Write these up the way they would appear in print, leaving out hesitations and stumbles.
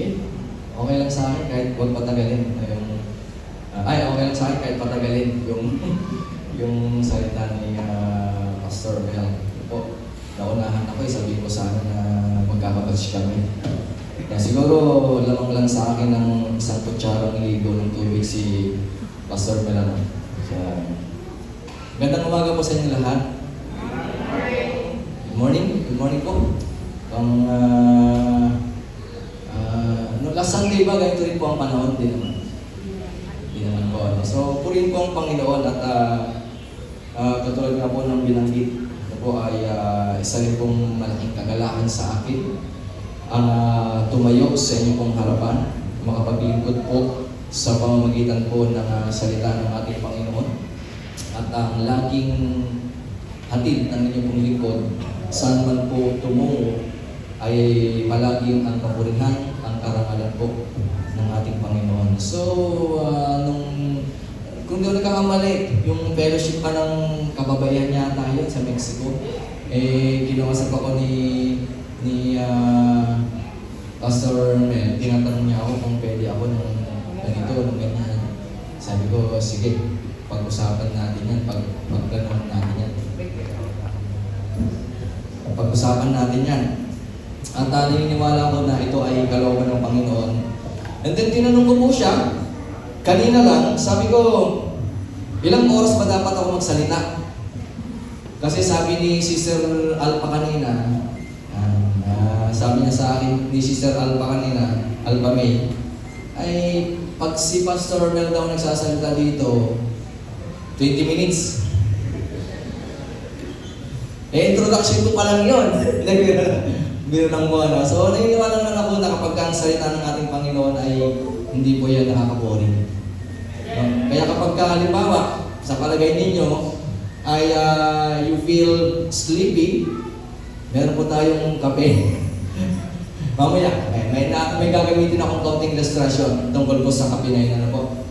Okay? Okay lang sa akin kahit huwag patagalin. Okay lang sa akin kahit patagalin yung salita ni Pastor Mel. Po, naunahan ako sabihin ko sana na magkakabatch kami. Kaya siguro lamang lang sa akin ng isang kutsarang ligo ng tubig si Pastor Mel. Gandang umaga po sa inyo lahat. Good morning. Good morning po. Last Sunday ba, ganito rin po ang panahon? Di naman po. So, purihin po ang Panginoon at katulad nga po ng binanggit na po ay isa rin pong malaking kagalakan sa akin ang tumayo sa inyong pong harapan, makapaglingkod po sa pamamagitan po ng salita ng ating Panginoon at ang laging hatid ng inyong pong lingkod saan man po tumungo ay palaging ang kapurihan, ang karangalan po ng ating Panginoon. So, kung di ako nagkakamali, yung fellowship pa ng kababayan niya tayo sa Mexico, kinawasap ako ni Pastor Mel. Tinatanong niya ako kung pwede ako ng ganito, ng ganyan. Sabi ko, sige, pag-usapan natin yan, pag-planuhan natin yan. Pag-usapan natin yan. At naniniwala ko na ito ay kalooban ng Panginoon. And then tinanong ko po siya, kanina lang, sabi ko, ilang oras ba dapat ako magsalita? Kasi sabi ni Sister Alpa kanina, sabi niya sa akin, ni Sister Alpa kanina, Alpa May, ay pag si Pastor Mel daw nagsasalita dito, 20 minutes. Introduction ko pa lang yun. Biro lang mo, ano. So, naniniwala naman ako na kapag ang salita ng ating Panginoon ay hindi po yan nakakaboring. Kaya kapag halimbawa, sa palagay ninyo, ay you feel sleepy, meron po tayong kape. Mamaya, may gagamitin akong konting illustration tungkol po sa kape na yun. Ano po?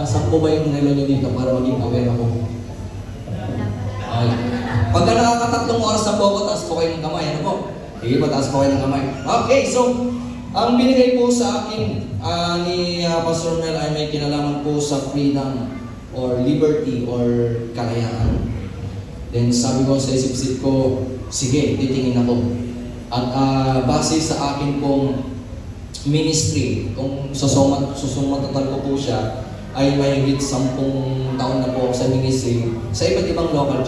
Saan po ba yung nilo nyo dito para maging aware ako? Pagka nakakatatlong oras na po ako, taas po kayo ng kamay. Ano po? Sige, pataas po kayo ng kamay. Okay, so, ang binigay po sa akin ni Pastor Mel ay may kinalaman po sa freedom or liberty or kalayaan. Then sabi ko sa isip-isip ko, sige, titingin ako. At base sa akin pong ministry, kung susumatatal ko po siya, ay mahigit 10 taon na po sa ministry sa iba't ibang local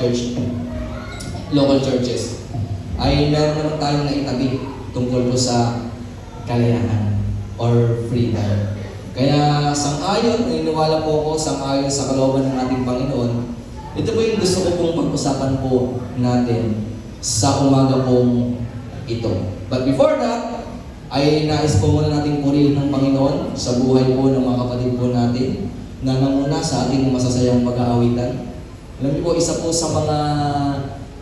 churches. Ay meron naman tayong naitabi tungkol po sa kalayaan or freedom. Kaya sang-ayon, naniniwala po ako sang-ayon sa kalooban ng ating Panginoon. Ito po yung gusto ko pong pag-usapan po natin sa umaga pong ito. But before that, ay nais po muna natin purihin ng Panginoon sa buhay po ng mga kapatid po natin na nanguna sa ating masasayang pag-aawitan. Alam niyo po, isa po sa mga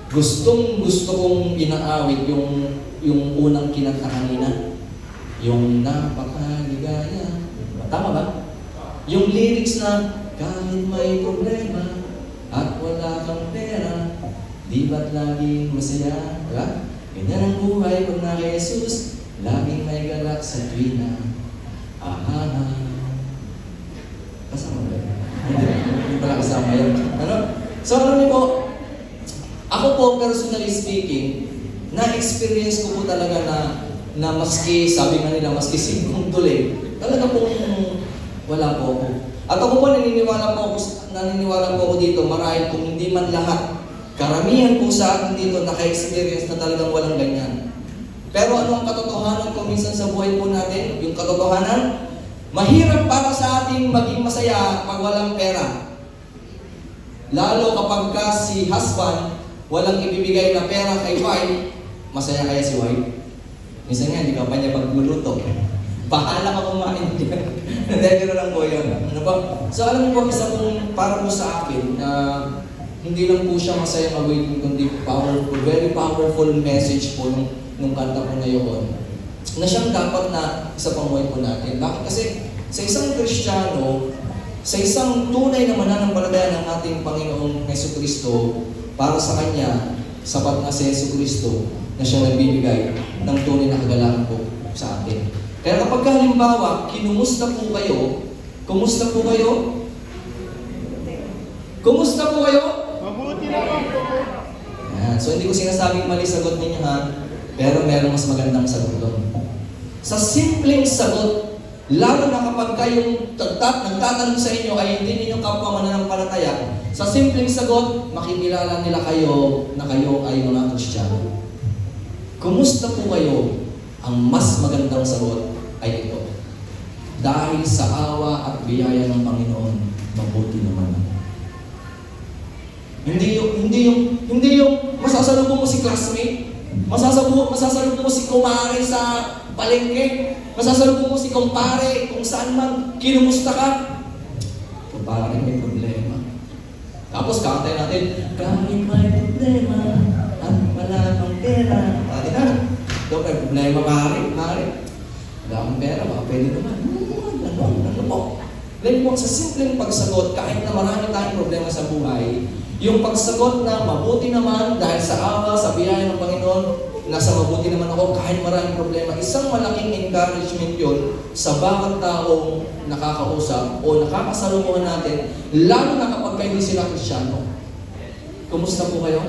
gusto kong inaawit yung unang kinanta kanina. Yung napakaligaya. Tama ba? Yung lyrics na, kahit may problema at wala kang pera, di ba't laging masaya? Diba? Ganyan ang buhay pag na kay Jesus, laging may galak sa tuwina. Ahana. Kasama ba yun? Hindi pala kasama yun. Ano? So ano niyo po, ako po, personally speaking, na-experience ko po talaga na maski, sabi nga nila, maski singkong tuloy, talaga pong wala po ako. At ako po, naniniwala po ako dito, marahil kung hindi man lahat, karamihan po sa atin dito, naka-experience na talagang walang ganyan. Pero ano ang katotohanan ko minsan sa buhay po natin? Yung katotohanan, mahirap para sa ating maging masaya pag walang pera. Lalo kapag ka si husband, walang ibibigay na pera kay wife, masaya kaya si wife? Minsan nga, hindi ka pa niya pagluluto. Bahala ka kumain dyan. Hindi, lang po yun. Ano ba? So alam mo po, isa pong para po sa akin na hindi lang po siya masaya mag-waiting, kundi powerful, very powerful message po nung kanta po na yun. Na siyang dapat na isa pang buhay po natin. Bakit? Kasi sa isang Kristiyano, sa isang tunay na mananampalataya ng ating Panginoong Jesucristo, para sa Kanya, sapat na si Jesucristo na siya nagbibigay ng tunay na kagalakan po sa atin. Kaya kapag halimbawa, kinumusta po kayo, kumusta po kayo? Kumusta po kayo? Mabuti naman po. Yan. So hindi ko sinasabing mali sagot ninyo ha, pero meron mas magandang sagot doon. Sa simpleng sagot, lalo na kapag kayong nagtatanong sa inyo ay hindi ninyo kapwa mananampalataya, sa simpleng sagot, makikilala nila kayo na kayo ay mga Kristiyano. Kumusta po kayo? Ang mas magandang sagot ay ito. Dahil sa awa at biyaya ng Panginoon, mabuti naman ako. Hindi yung masasalubong mo si classmate, masasalubong mo si kumare sa palengke, masasalubong mo si kumpare kung saan man, kinumusta ka. Kumpare, may problema. Tapos kantay natin, kahit may problema at wala kang pera. Pati na, doon may problema, mare. Wala kang pera, baka pwede naman. Ano po? Then po, sa simpleng pagsagot, kahit na marami tayong problema sa buhay, yung pagsagot na mabuti naman dahil sa awa, sa biyaya ng Panginoon, nasa mabuti naman ako kahit maraming problema, isang malaking encouragement yun sa bawat taong nakakausap o nakakasalubungan natin, lalo na kapag hindi sila Kristiyano. Kumusta po kayo?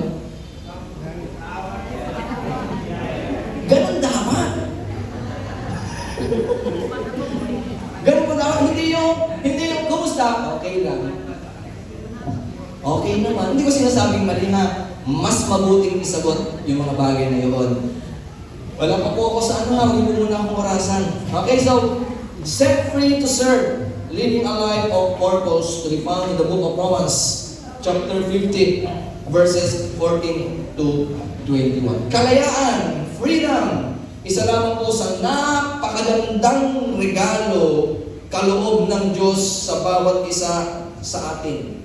Ganun dapat. Ganun po dapat. Hindi yung kumusta, okay lang. Okay naman. Hindi ko sinasabing mali ha. Mas mabuting isagot yung mga bagay na yun. Wala pa po ako sa ano ha. Hindi mo muna akong orasan. Okay, so, set free to serve. Living a life of purpose to be found in the book of Romans, chapter 15, verses 14 to 21. Kalayaan, freedom, isa lamang po sa napakagandang regalo, kaloob ng Diyos sa bawat isa sa atin.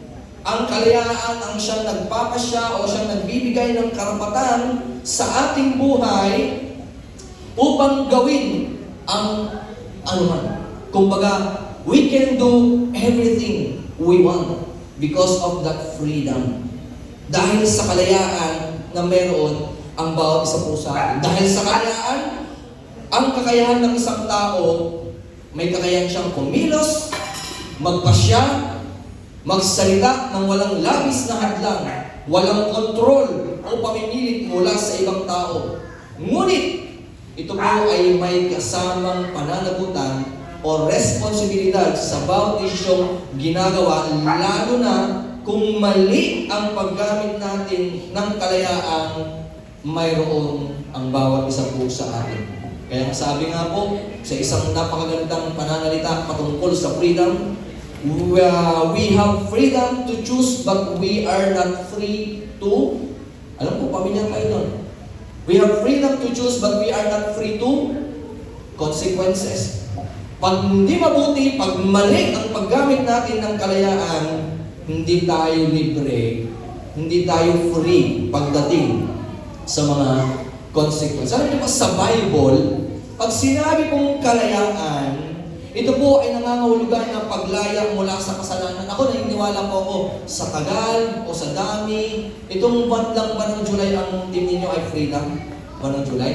Ang kalayaan ang siyang nagpapasya o siyang nagbibigay ng karapatan sa ating buhay upang gawin ang anuman. Kumbaga, we can do everything we want because of that freedom. Dahil sa kalayaan na meron ang bawat isa po sa atin. Dahil sa kalayaan, ang kakayahan ng isang tao, may kakayahan siyang kumilos, magpasya, magsalita ng walang labis na hadlang, walang kontrol o pamimilit mula sa ibang tao. Ngunit, ito po ay may kasamang pananagutan o responsibilidad sa bawat isyong ginagawa, lalo na kung mali ang paggamit natin ng kalayaan, mayroon ang bawat isa po sa atin. Kaya sabi nga po, sa isang napakagandang pananalita patungkol sa freedom, we have freedom to choose but we are not free to, alam po, pamilyar kayo doon. We have freedom to choose but we are not free to consequences. Pag hindi mabuti, pag mali ang paggamit natin ng kalayaan, hindi tayo libre, hindi tayo free pagdating sa mga consequences. Alam niyo ba sa Bible, pag sinabi pong kalayaan, ito po ay nangangahulugan ng paglaya mula sa kasalanan. Ako naniniwala po ako sa tagal o sa dami. Itong buwan lang ba ng July ang team ninyo ay freedom? Buwan ng July?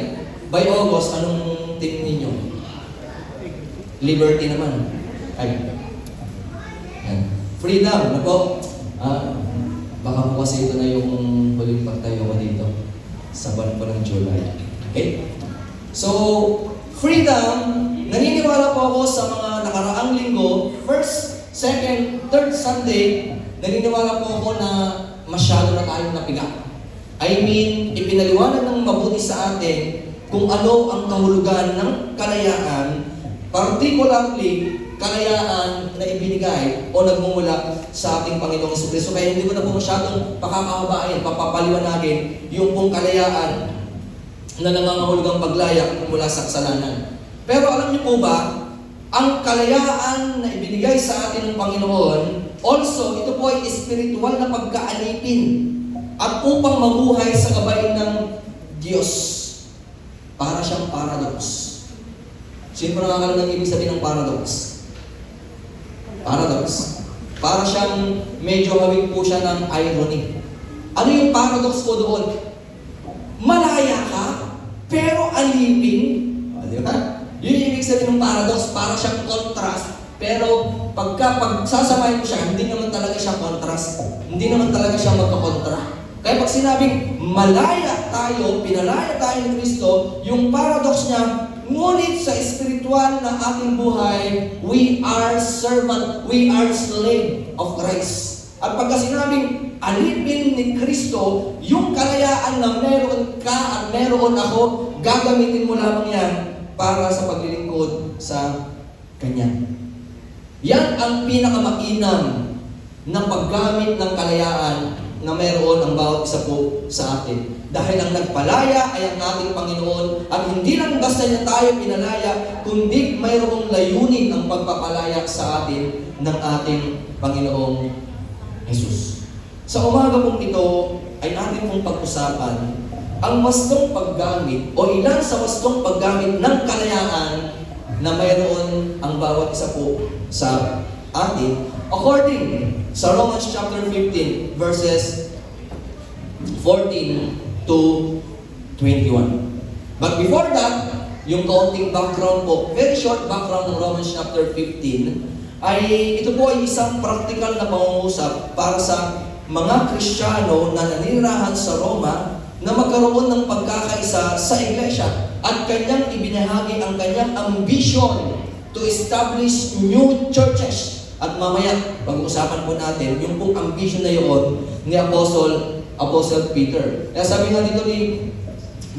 By August, anong team ninyo? Liberty naman. Ay. Yan. Freedom. Ano po? Baka po kasi ito na yung huling pagtayo ko dito sa buwan po ng July. Okay? So, freedom, naniniwala po ako sa mga nakaraang linggo, first, second, third Sunday, naniniwala po ako na masyado na tayong napiga. I mean, ipinaliwanag ng mabuti sa atin kung ano ang kahulugan ng kalayaan, particularly kalayaan na ibinigay o nagmumula sa ating Panginoong Jesucristo. Kaya hindi ko na po masyadong pakakahabain, papapaliwanagin yung pong kalayaan na nangangahulugang paglaya mula sa kasalanan. Pero alam niyo po ba, ang kalayaan na ibinigay sa atin ng Panginoon, also, ito po ay espiritual na pagkaalipin at upang mabuhay sa gabay ng Diyos. Para siyang paradox. Sino nakakalam ng ibig sabihin ng paradox? Paradox. Para siyang medyo hawig po siya ng irony. Ano yung paradox po doon? Malaya ka, pero alipin. Di ba? Yun yung ibig history ng paradox, para siyang contrast. Pero pagsasamahin mo siya, hindi naman talaga siya contrast. Hindi naman talaga siya magkakontra. Kaya pag sinabing malaya tayo, pinalaya tayo ni Kristo, yung paradox niya, ngunit sa espiritual na ating buhay, we are servant, we are slave of Christ. At pagka sinabing alipin ni Kristo, yung kalayaan na meron ka at meron ako, gagamitin mo lamang yan para sa paglilingkod sa Kanya. Yan ang pinakamainam na paggamit ng kalayaan na mayroon ang bawat isa po sa atin. Dahil ang nagpalaya ay ang ating Panginoon at hindi lang basta niya tayo pinalaya, kundi mayroong layunin ang pagpapalaya sa atin ng ating Panginoong Jesus. Sa umaga pong ito ay ating pong pag-usapan ang wastong paggamit o ilan sa wastong paggamit ng kalayaan na mayroon ang bawat isa po sa atin according sa Romans chapter 15 verses 14 to 21. But before that, yung kaunting background po, very short background ng Romans chapter 15, ay ito po ay isang practical na pangungusap para sa mga Kristiyano na nanirahan sa Roma na magkaroon ng pagkakaisa sa iglesia at kanyang ibinahagi ang kanyang ambition to establish new churches. At mamaya, pag-uusapan po natin yung pong ambition na yun ni Apostle Peter. Kaya sabi nga dito ni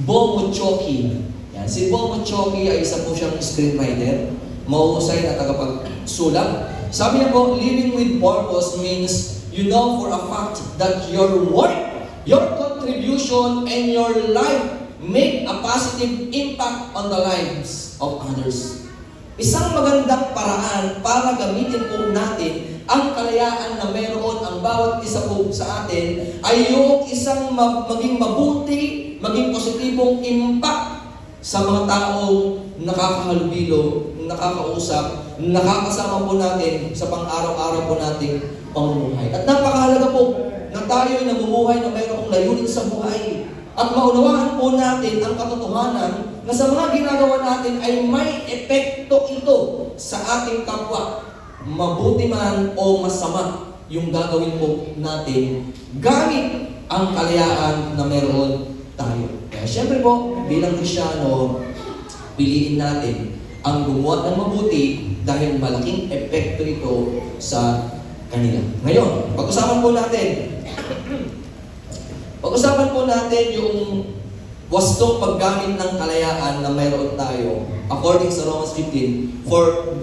Bo Muchoki, yan, si Bo Muchoki ay isa po siyang screenwriter, mahusay na tagapagsulat. Sabi niya po, living with purpose means you know for a fact that your work, your contribution, and your life make a positive impact on the lives of others. Isang magandang paraan para gamitin po natin ang kalayaan na meron ang bawat isa po sa atin ay yung isang maging mabuti, maging positibong impact sa mga taong nakakahalubilo, nakakausap, nakakasama po natin sa pang-araw-araw po nating pamumuhay. At napakahalaga po na tayo ay namumuhay na mayroong layunin sa buhay. At maunawaan po natin ang katotohanan na sa mga ginagawa natin ay may epekto ito sa ating kapwa. Mabuti man o masama yung gagawin po natin gamit ang kalayaan na meron tayo. Kaya syempre po, bilang Kristiyano, piliin natin ang gumawa ng mabuti dahil malaking epekto ito sa kanila. Ngayon, pag-usapan po natin yung wastong paggamit ng kalayaan na mayroon tayo according sa Romans 15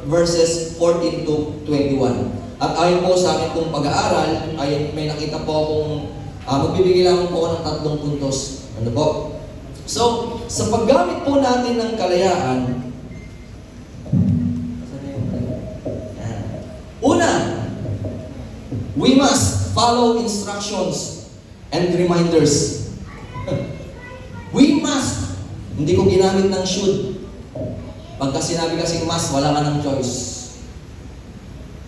verses 14 to 21. At ayon po sa akin kong pag-aaral, ay may nakita po akong magbibigay lang po ako ng 3 puntos. Ano po? So, sa paggamit po natin ng kalayaan, una, we must follow instructions and reminders. We must. Hindi ko ginamit ng should. Pagka sinabi kasing must, wala ka ng choice.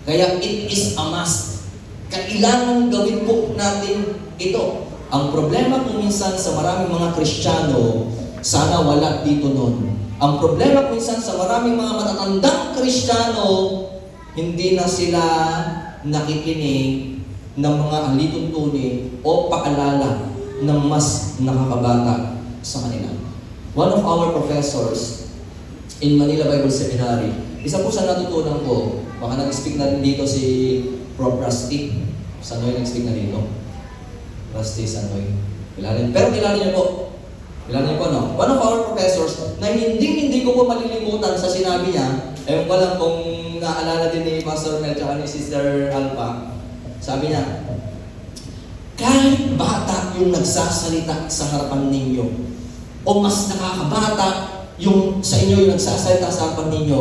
Kaya it is a must. Kailangan gawin po natin ito. Ang problema kung minsan sa maraming mga Kristiyano, sana wala dito nun. Ang problema kung minsan sa maraming mga matatandang Kristiyano, hindi na sila nakikinig ng mga alituntunin o paalala ng mas nakakabata sa kanila. One of our professors in Manila Bible Seminary, isa po sa natutunan ko, baka nag-speak na rin dito si Prof. Rusty. Sanoy nag-speak na dito. Rusty Sanoy. Pero kilala niyo po. Kilala niyo po, no? One of our professors na hindi ko po malilimutan sa sinabi niya, ewan ko lang kung naalala din ni Pastor Mel at ni Sister Alpha, sabi niya, kahit bata yung nagsasalita sa harapan ninyo, o mas nakakabata yung sa inyo yung nagsasalita sa harapan ninyo,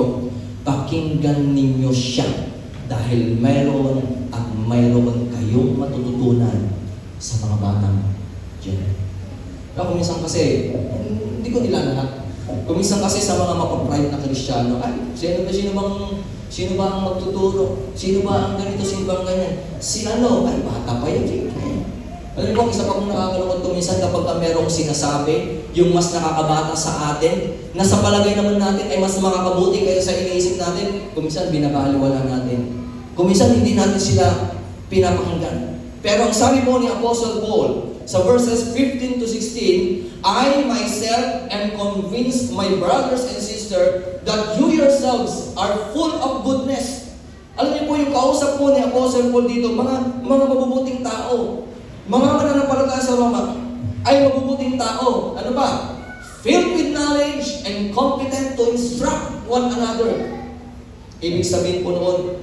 pakinggan ninyo siya dahil mayroon at mayroon kayong matututunan sa mga batang dyan. Kaya kuminsan kasi, hindi ko nila lahat. Kuminsan kasi sa mga mapapride na Kristiyano, ay, sino ba ang magtuturo? Sino ba ang ganito? Sino ba ang ganyan? Si ano? Ay, bata pa yun. Alam mo, isa pa kong nakakalungkot kuminsan kapag merong sinasabi yung mas nakakabata sa atin, na sa palagay naman natin ay mas makakabuti kaysa sa iniisip natin, kuminsan binabaliwala natin. Kuminsan hindi natin sila pinapakinggan. Pero ang sabi po ni Apostle Paul sa verses 15 to 16, I myself am convinced, my brothers and sisters, that you yourselves are full of goodness. Alam niyo po yung kausap po ni Apostle Paul dito, mga mabubuting tao, mga mananampalataya sa Roma, ay mabubuting tao. Ano ba? Filled with knowledge and competent to instruct one another. Ibig sabihin po noon,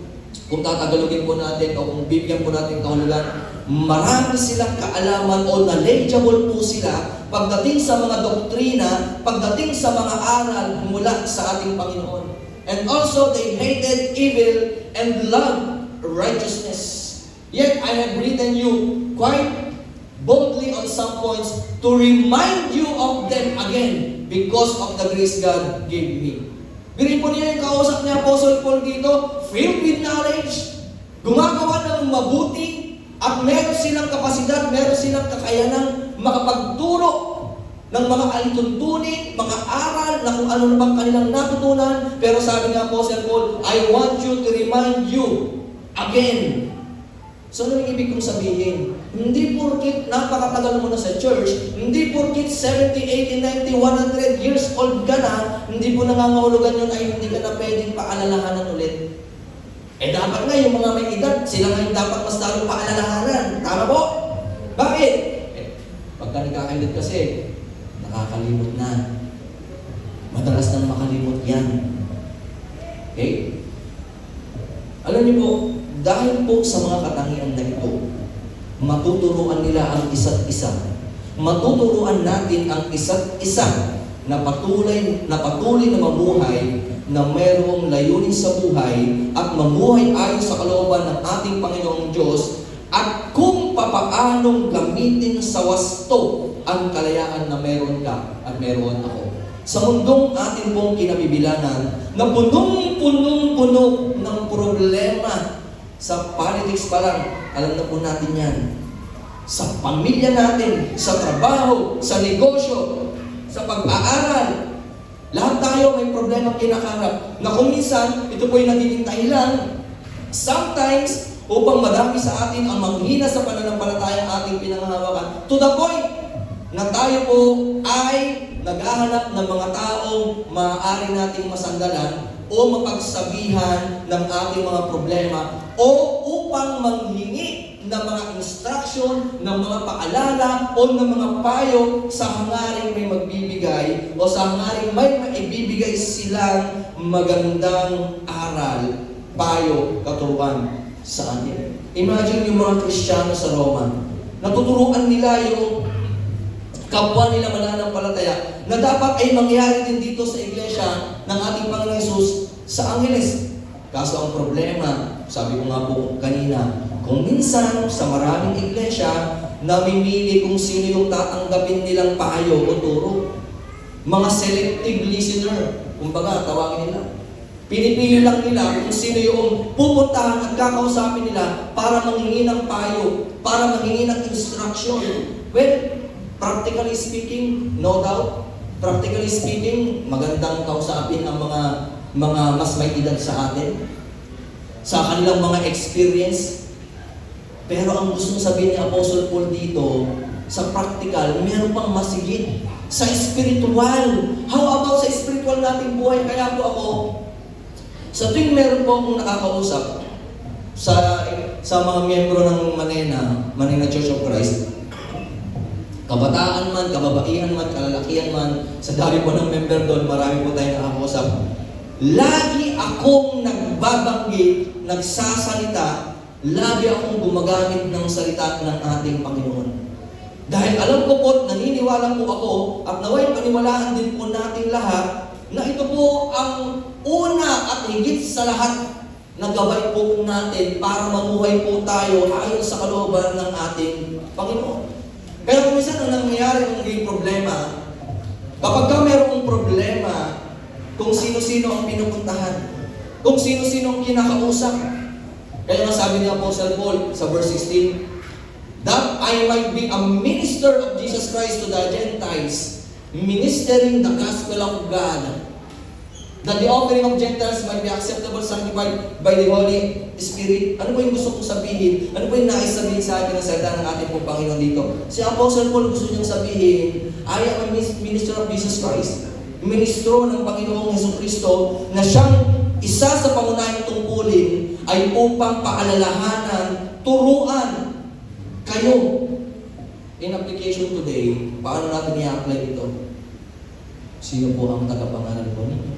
kung tatagalogin po natin o kung bibigyan po natin kahulugan, marami silang kaalaman o knowledgeable po sila pagdating sa mga doktrina, pagdating sa mga aral mula sa ating Panginoon. And also, they hated evil and loved righteousness. Yet, I have written you quite boldly on some points to remind you of them again because of the grace God gave me. Birin po niya yung kausap ni Apostle Paul dito, filled with knowledge, gumagawa ng mabuti, at meron silang kapasidad, meron silang kakayanang makapagturo ng mga alituntunin, mga aral na kung ano na bang kanilang natutunan. Pero sabi ni Apostle Paul, I want you to remind you again. So ano yung ibig kong sabihin? Hindi porkit napakatagal mo na sa church, hindi porkit 70, 80, 90, 100 years old ka na, hindi po nangangahulugan yun ay hindi ka na pwedeng paalalahanan ulit. Eh dapat nga yung mga may edad, sila nga yung dapat mas talong paalalahanan. Tama po? Bakit? Pagka nagkakaedad kasi, nakakalimot na. Madalas nang makalimot yan. Okay? Alam niyo po, dahil po sa mga katangian na ito, matuturuan nila ang isa't isa. Matuturuan natin ang isa't isa na patuloy na mamuhay na mayroong layunin sa buhay at mamuhay ayon sa kalooban ng ating Panginoong Diyos at kung papaanong gamitin sa wasto ang kalayaan na meron ka at meron ako. Sa mundong atin pong kinabibilangan na punong-puno ng problema, sa politics pa lang, alam na po natin yan. Sa pamilya natin, sa trabaho, sa negosyo, sa pag-aaral, lahat tayo may problema kinakaharap na kung minsan, ito po yung nagiging dahilan. Sometimes, upang madami sa atin ang manghina sa pananampalatayang ating pinanghahawakan, to the point na tayo po ay naghahanap ng mga taong maaari nating masandalan o mapagsabihan ng ating mga problema o upang manghingi ng mga instruction, ng mga paalala o ng mga payo sa hangaring may magbibigay o sa hangaring may maibibigay silang magandang aral, payo, katuruan sa atin. Imagine yung mga Kristiyano sa Roma. Natuturuan nila yung kapwa nila mananampalataya na dapat ay mangyari din dito sa iglesia ng ating Panginoon Hesus sa Angeles. Kaso ang problema, sabi ko nga po kanina, kung minsan sa maraming iglesia, namimili kung sino yung tatanggapin nilang payo o turo. Mga selective listener, kumbaga tawagin nila. Pinipili lang nila kung sino yung pupuntahan at kakausapin nila para manghingi ng payo, para manghingi ng instruction. Well, practically speaking, no doubt, practically speaking, magandang kausapin ang mga mas may edad sa atin, sa kanilang mga experience. Pero ang gustong sabihin ni Apostle Paul dito, sa practical, meron pang masigit. Sa spiritual. How about sa spiritual nating buhay? Kaya po ako, sa tuwing meron po akong nakakausap sa mga miyembro ng Manena Church of Christ, kabataan man, kababaihan man, kalalakihan man, sa dami po ng member doon, marami po tayong nakakausap. Lagi akong nagbabanggit, nagsasalita, lagi akong gumagamit ng salita ng ating Panginoon. Dahil alam ko po, naniniwala po ako, at naway paniwalaan din po natin lahat, na ito po ang una at higit sa lahat na gabay po natin para mamuhay po tayo ayon sa kalooban ng ating Panginoon. Kaya kung minsan ang nangyayari ng naging problema, kapag ka mayroong problema, kung sino-sino ang pinupuntahan, kung sino-sino ang kinakausap. Kaya nga sabi ni Apostle Paul sa verse 16, that I might be a minister of Jesus Christ to the Gentiles, ministering the gospel of God, that the offering of Gentiles might be acceptable, sanctified by the Holy Spirit. Ano po yung gusto kong sabihin? Ano po yung nais sabihin sa akin ng salita ng ating pong Panginoon dito? Si Apostle Paul gusto niyang sabihin, I am a minister of Jesus Christ. Ministro ng Panginoong Jesucristo na siyang isa sa pangunahing tungkulin ay upang paalalahanan, turuan kayo. In application today, paano natin i-apply ito? Sino po ang tagapangaral po ninyo?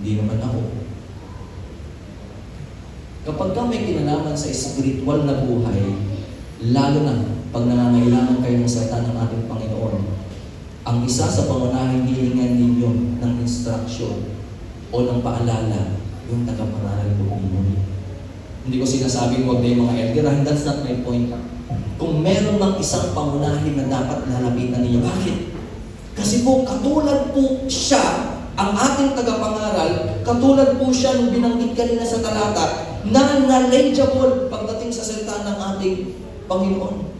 Hindi naman ako. Kapag ka may kinalaman sa spiritual na buhay, lalo na pag nangangailangan kayo ng salita ng ating Panginoon, ang isa sa pangunahing hihingan ninyo ng instruction o ng paalala, yung tagapangaral po ninyo. Hindi ko sinasabing huwag na yung mga elder, that's not my point. Kung meron ng isang pangunahin na dapat lalapitan ninyo, bakit? Kasi po, katulad po siya, ang ating tagapangaral, katulad po siya nung binanggit kanina sa talata, na knowledgeable pagdating sa salita ng ating Panginoon.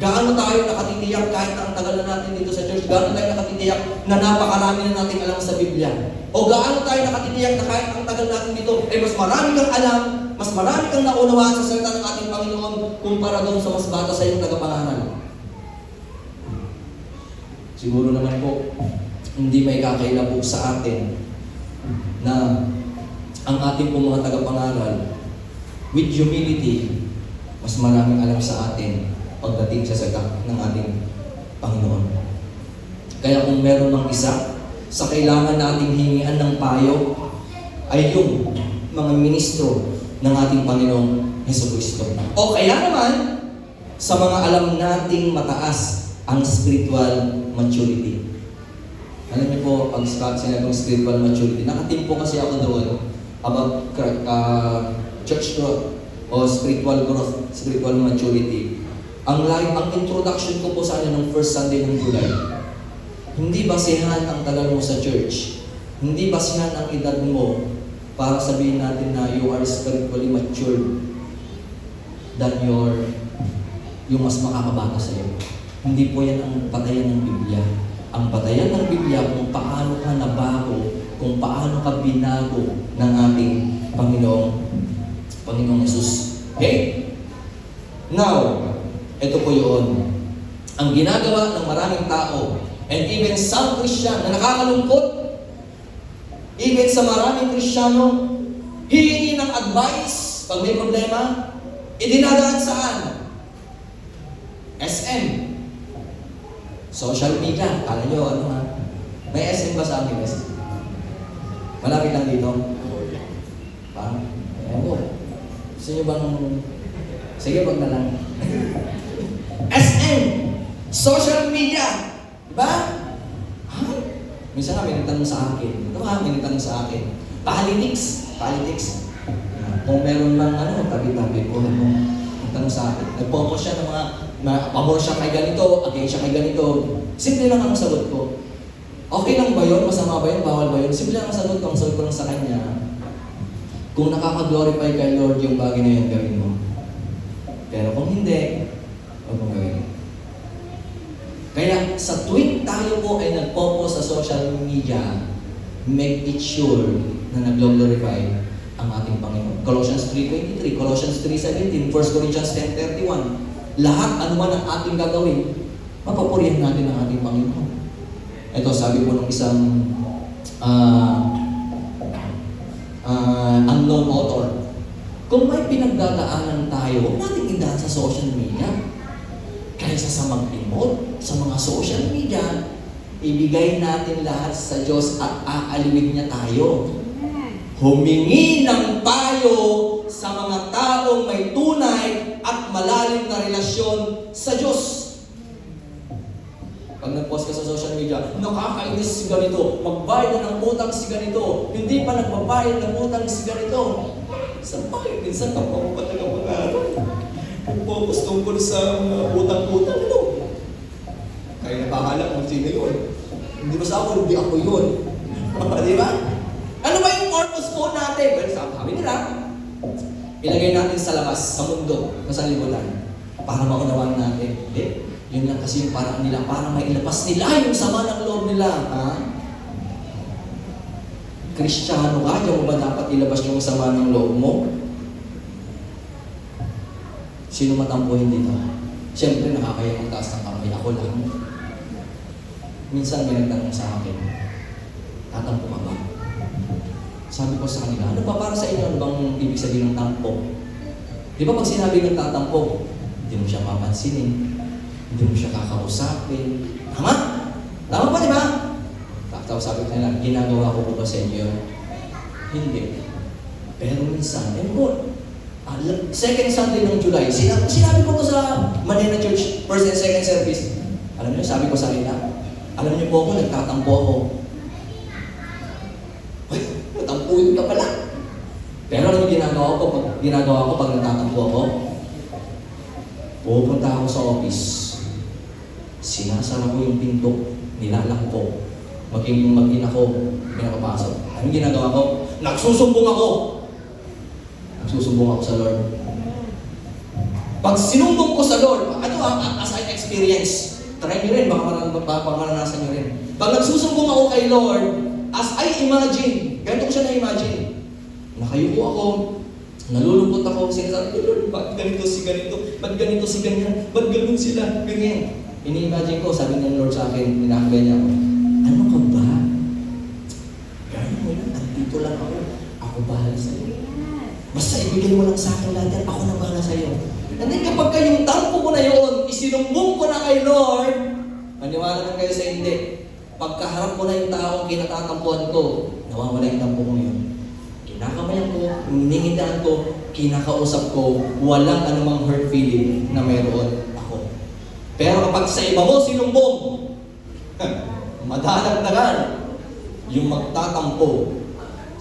Gaano tayo nakatitiyak kahit na ang tagal na natin dito sa church, gaano tayo nakatitiyak na napakarami na nating alam sa Biblia? O gaano tayo nakatitiyak na kahit ang tagal natin dito, ay mas marami kang alam, mas marami kang naunawaan sa salita ng ating Panginoon kumpara doon sa mas bata sa iyong tagapangaral? Siguro naman po, hindi may kakaila po sa atin na ang ating pong mga tagapangaral, with humility, mas maraming alam sa atin pagdating sa salita ng ating Panginoon. Kaya kung meron ng isa sa kailangan nating hingian ng payo, ay yung mga ministro ng ating Panginoong Jesucristo. O kaya naman, sa mga alam nating mataas ang spiritual maturity. Alam niyo po, pag sinabing spiritual maturity, nakatim po kasi ako doon about church growth o spiritual growth, spiritual maturity. Ang introduction ko po sa ano nung first Sunday ng July, hindi basehan ang tagal mo sa church, hindi basehan ang edad mo para sabihin natin na you are spiritually mature than yung mas makakabata sa iyo. Hindi po yan ang patayan ng Biblia. Ang patayan ng Biblia kung paano ka nabago, kung paano ka binago ng ating Panginoong Jesus. Okay? Now, ito po yun. Ang ginagawa ng maraming tao, and even some Christian na nakakalungkot, even sa maraming Kristiyano, hihingi ng advice pag may problema, idinadaan saan? SM. Social media. Kala nyo, ano ha? May SM ba sa akin? Malapit lang dito. Parang, ayan po. Gusto nyo bang... Sige, wag na lang. SM. Social media. Diba? Ha? Minsan nga, may nagtanong sa akin. Ito ha, may nagtanong sa akin. Politics. Politics. Kung meron lang, tabi-tabi po, nagtanong sa akin. Nag-focus siya ng mga pabor siya kay ganito, against siya kay ganito. Simple lang ang sagot ko. Okay lang ba yun? Masama ba yun? Bawal ba yun? Simple lang ang sagot ko. Ang sagot ko lang sa kanya, kung nakaka-glorify kay Lord yung bagay na yun, gawin mo. Pero kung hindi, huwag mong gawin. Kaya sa tuwing tayo po ay nag-focus sa social media, make it sure na nag-glorify ang ating Panginoon. Colossians 3:23, Colossians 3:17, 1 Corinthians 10:31. Lahat anuman ang ating gagawin, mapapurihan natin ang ating Panginoon. Ito, sabi po ng isang unknown author, kung may pinagdadaanan tayo, huwag natin indahan sa social media. Kaysa sa mag-emote sa mga social media, ibigay natin lahat sa Diyos at aaliwin niya tayo. Humingi ng payo sa mga taong may tunay at malalim na relasyon sa Diyos. Pag nag-post ka sa social media, nakakainis si ganito, magbayad na ng utang si ganito, hindi pa nagbabayad ng utang si ganito. Sa bakit? Minsan kapag mo pa taga-pangaral. Focus tungkol sa utang-utang, kaya napakala kung sino yun. Hindi ba sa ako, hindi ako yun. Di ba? Ano ba yung purpose po natin? Well, sabi nila, ilagay natin sa labas, sa mundo, sa sanlibutan, para maunawaan natin. Hindi. Yun lang kasi yung parang nila, parang may ilabas nila yung sama ng loob nila. Ha? Kristiyano ka, diyan mo ba dapat ilabas yung sama ng loob mo? Sino matampuhin dito? Siyempre, nakakaya magtaas ng kamay. Ako lang. Minsan may nagtanong sa akin, tatampo ka ba? Sabi ko sa kanila, ano ba para sa inyo? Ano bang ibig sabihin ng tampo? Di ba pag sinabi ng tatampo, hindi mo siya papansinin, hindi mo siya kakausapin. Tama? Tama ba, di ba? Tapos sabi ko nila, ginagawa ko ba sa inyo? Hindi. Pero minsan, second Sunday ng July, sinabi ko to sa Manila Church, first and second service. Alam niyo, sabi ko sa kanila, alam niyo po ako, nagtatampo ako. Ay, natampuin ka pala. Pero ano yung ginagawa ko pag nagtatampo ako? Pupunta ako sa office. Sinasara ko yung pinto, nilalak ko. Maging mag-in ako, pinapapasok. Ano yung ginagawa ko? Nagsusumbong ako! Nagsusumbong ako sa Lord. Pag sinumbong ko sa Lord, ano as I experience, try nyo rin, baka maranasan nyo rin. Pag nagsusumbong ako kay Lord, as I imagine, ganito ko siya na-imagine. Nakayuko ako, nalulungkot ako, sinasabi, Lord, ba't ganito si ganito? Ba't ganito si ganyan? Ba't ganun sila? Ganyan. Ini-imagine ko, sabi ng Lord sa akin, ninakabay niya ako, ano ka ba? Gaya mo lang, nandito lang ako. Ako bahala sa'yo. Basta ibigay mo lang sa akin lahat yan, ako na bahala sa'yo. And then kapag kayong tampo ko na yun, isinumbong ko na kay Lord, maniwala na kayo sa hindi. Pagkaharap ko na yung taong kinatatampuan ko, nawawala yung tampo ko yun. Kinakamayan ko, niningidaan ko, kinakausap ko, walang anumang hurt feeling na mayroon ako. Pero kapag sa iba mo sinumbong, madadagdagan yung magtatampo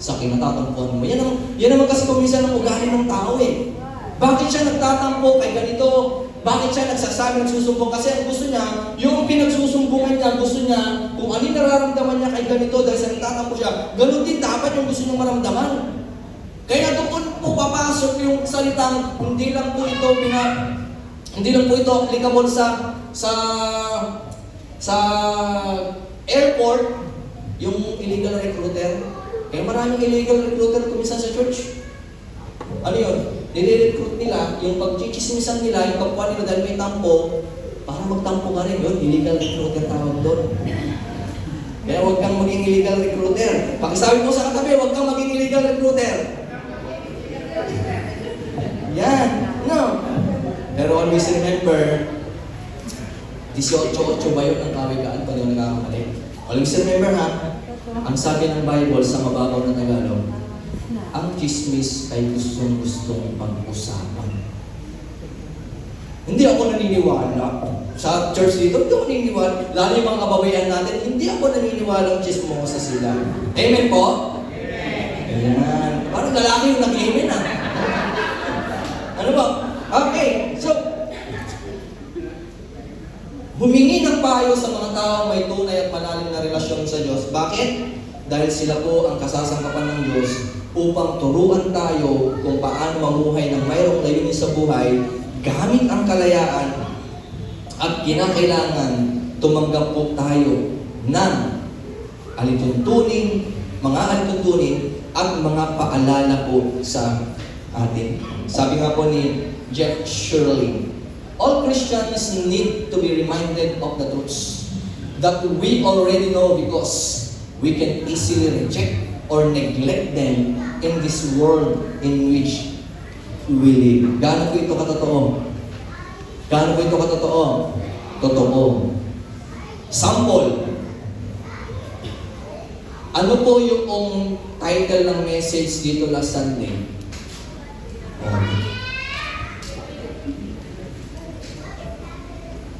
sa kinatatampuan mo. Yan naman kasi kuminsan ng ugali ng tao eh. Bakit siya nagtatampo kay ganito? Bakit siya nagsasabi, nagsusumbong? Kasi ang gusto niya, yung pinagsusumbungan niya, gusto niya, kung ano yung nararamdaman niya kay ganito dahil sa nagtatampo siya, ganun din dapat yung gusto niyang maramdaman. Kaya doon po papasok yung salitang, hindi lang po ito applicable sa airport, yung illegal recruiter. Kaya maraming illegal recruiter kuminsan sa church. Ano yun? Nire-recruit nila, yung pag-chichismisan nila, yung kapwa nila dahil may tampo, para magtampo ka rin yun, illegal recruiter tawag doon. Kaya huwag kang maging illegal recruiter. Pakisabi mo sa katabi, huwag kang maging illegal recruiter. Yan. No. Pero always remember, 18-8 ba yun ang kawikaan pag yung nagkakamali? Always remember ha, ang sabi ng Bible sa mababaw na Tagalog, ang chismis ay gustong-gustong pag-usapan. Hindi ako naniniwala. Sa church dito, hindi ako naniniwala. Lalo yung mga kababayan natin, hindi ako naniniwala ang chismosa sila. Amen po? Ayan. Parang lalaki yung nag-amen ah. Ano ba? Okay, so, humingi ng payo sa mga tao may tunay at malalim na relasyon sa Diyos. Bakit? Dahil sila po ang kasasangkapan ng Diyos upang turuan tayo kung paano mamuhay ng mayroong layunin sa buhay gamit ang kalayaan at kinakailangan tumanggap po tayo ng alituntunin, mga alituntunin at mga paalala po sa atin. Sabi nga po ni Jeff Shirley, all Christians need to be reminded of the truths that we already know because we can easily reject or neglect them in this world in which we live. Gaano po ito katotoo? Gaano po ito katotoo? Totoo. Sample. Ano po yung title ng message dito last Sunday?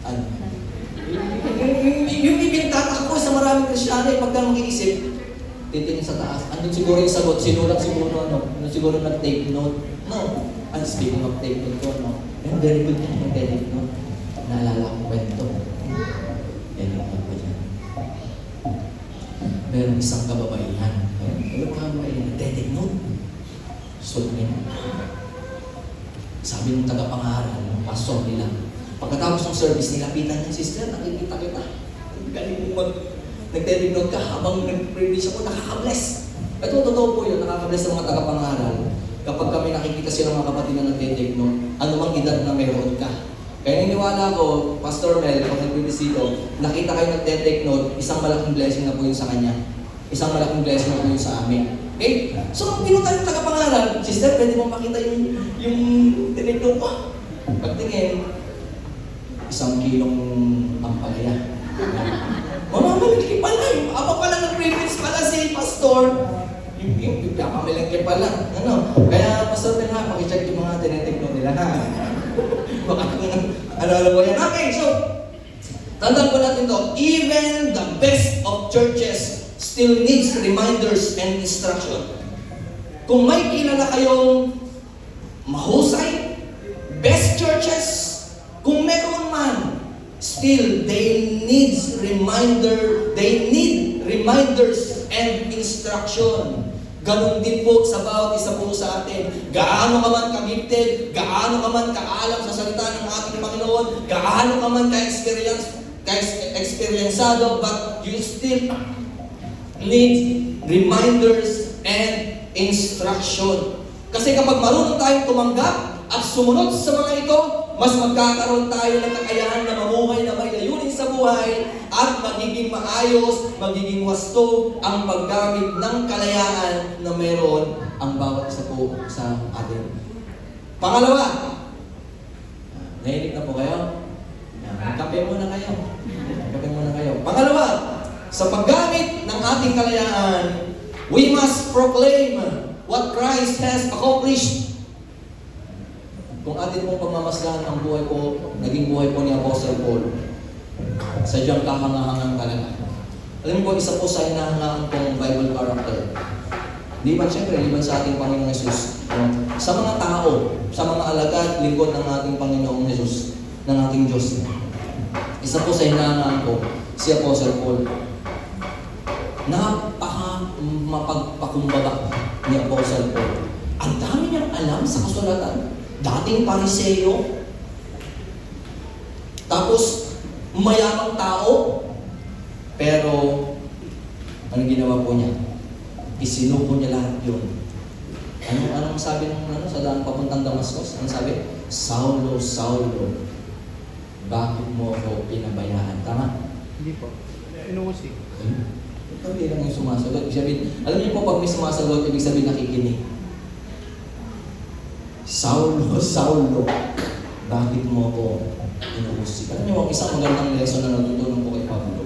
Ano? Yung ibintatak ko sa maraming Kristyano, pag ka mag-iisip, titingin sa taas. Andun siguro yung sagot, sinulat siguro siguro nag-take note. No. And speaking of take note ko, no? Very good yan, mag-take note. Naalala akong kwento. Yan yung kwento dyan. Meron isang kababaihan. Meron kababaihan, nag-take note. So, sabi ng tagapangaral, ng pastor nila, Pagkatapos ng service, nilapitan niya, sister, nakikita kita. Galing mo nagte-take note ka habang nag-preach ako, nakaka-bless. Ito, totoo po yun, nakaka-bless ng mga tagapangaral. Kapag kami nakikita sila mga kapatid na nagte-take note, anumang edad na meron ka. Kaya niniwala ko, Pastor Mel, pag nag-preach dito, nakita kayo nagte-take note, isang malaking blessing na po yun sa kanya. Isang malaking blessing na po yun sa amin. Okay? So, pinutan yung tagapangaral, sister, pwede mo makita yung take note ko. Pagtingin, 1 kilong ampalaya. Mamamiliki pala eh. Ako pala nag-preach pala si Pastor. Yung mamamiliki pala. Ano? Kaya, Pastor Mel ha, makicheck yung mga tinetik note nila ha. Baka kung ano mo yan. Okay, so, tandaan po natin to. Even the best of churches still needs reminders and instruction. Kung may kilala kayong mahusay, best churches, kung meron man, still they need reminders and instruction. Ganon din po sa bawat isa po sa atin. Gaano ka man ka-gifted, gaano ka man kaalam sa salita ng ating Panginoon, gaano ka man ka-experiencado, but you still need reminders and instruction. Kasi kapag marunong tayong tumanggap at sumunod sa mga ito, mas magkakaroon tayo ng kakayahan na mamuhay na may layunin sa buhay at magiging maayos, magiging wasto ang paggamit ng kalayaan na meron ang bawat isa po sa atin. Pangalawa, nahilig na po kayo? Kape muna kayo. Kape muna kayo. Pangalawa, sa paggamit ng ating kalayaan, we must proclaim what Christ has accomplished. Kung atin pong pagmamasdan ang buhay po, naging buhay po ni Apostle Paul, sadyang kahangahangang talaga. Alam mo po, isa po sa hinahangaan pong Bible character. Di ba, siyempre, liban sa ating Panginoong Jesus. Sa mga tao, sa mga alagad, lingkod ng ating Panginoong Jesus, ng ating Diyos. Isa po sa hinahangaan po, si Apostle Paul. Mapagpakumbaba ni Apostle Paul. Ang dami niyang alam sa kasulatan. Dating Pariseo, tapos mayamang tao, pero ano ginawa po niya? Isinuko niya lahat yun. Anong sabi ng sa daan papuntang Damascus? Anong sabi? Saulo, Saulo, bakit mo ako pinabayaan? Tama? Hindi po. Inuusi. Ito lang yung sumasagot. Ibig sabihin, alam niyo po pag may sumasagot, ibig sabihin nakikinig. Saulo, Saulo, bakit mo ako inuusik? Alam niyo, ang isang magandang lesson na natutunan ko kay Pablo.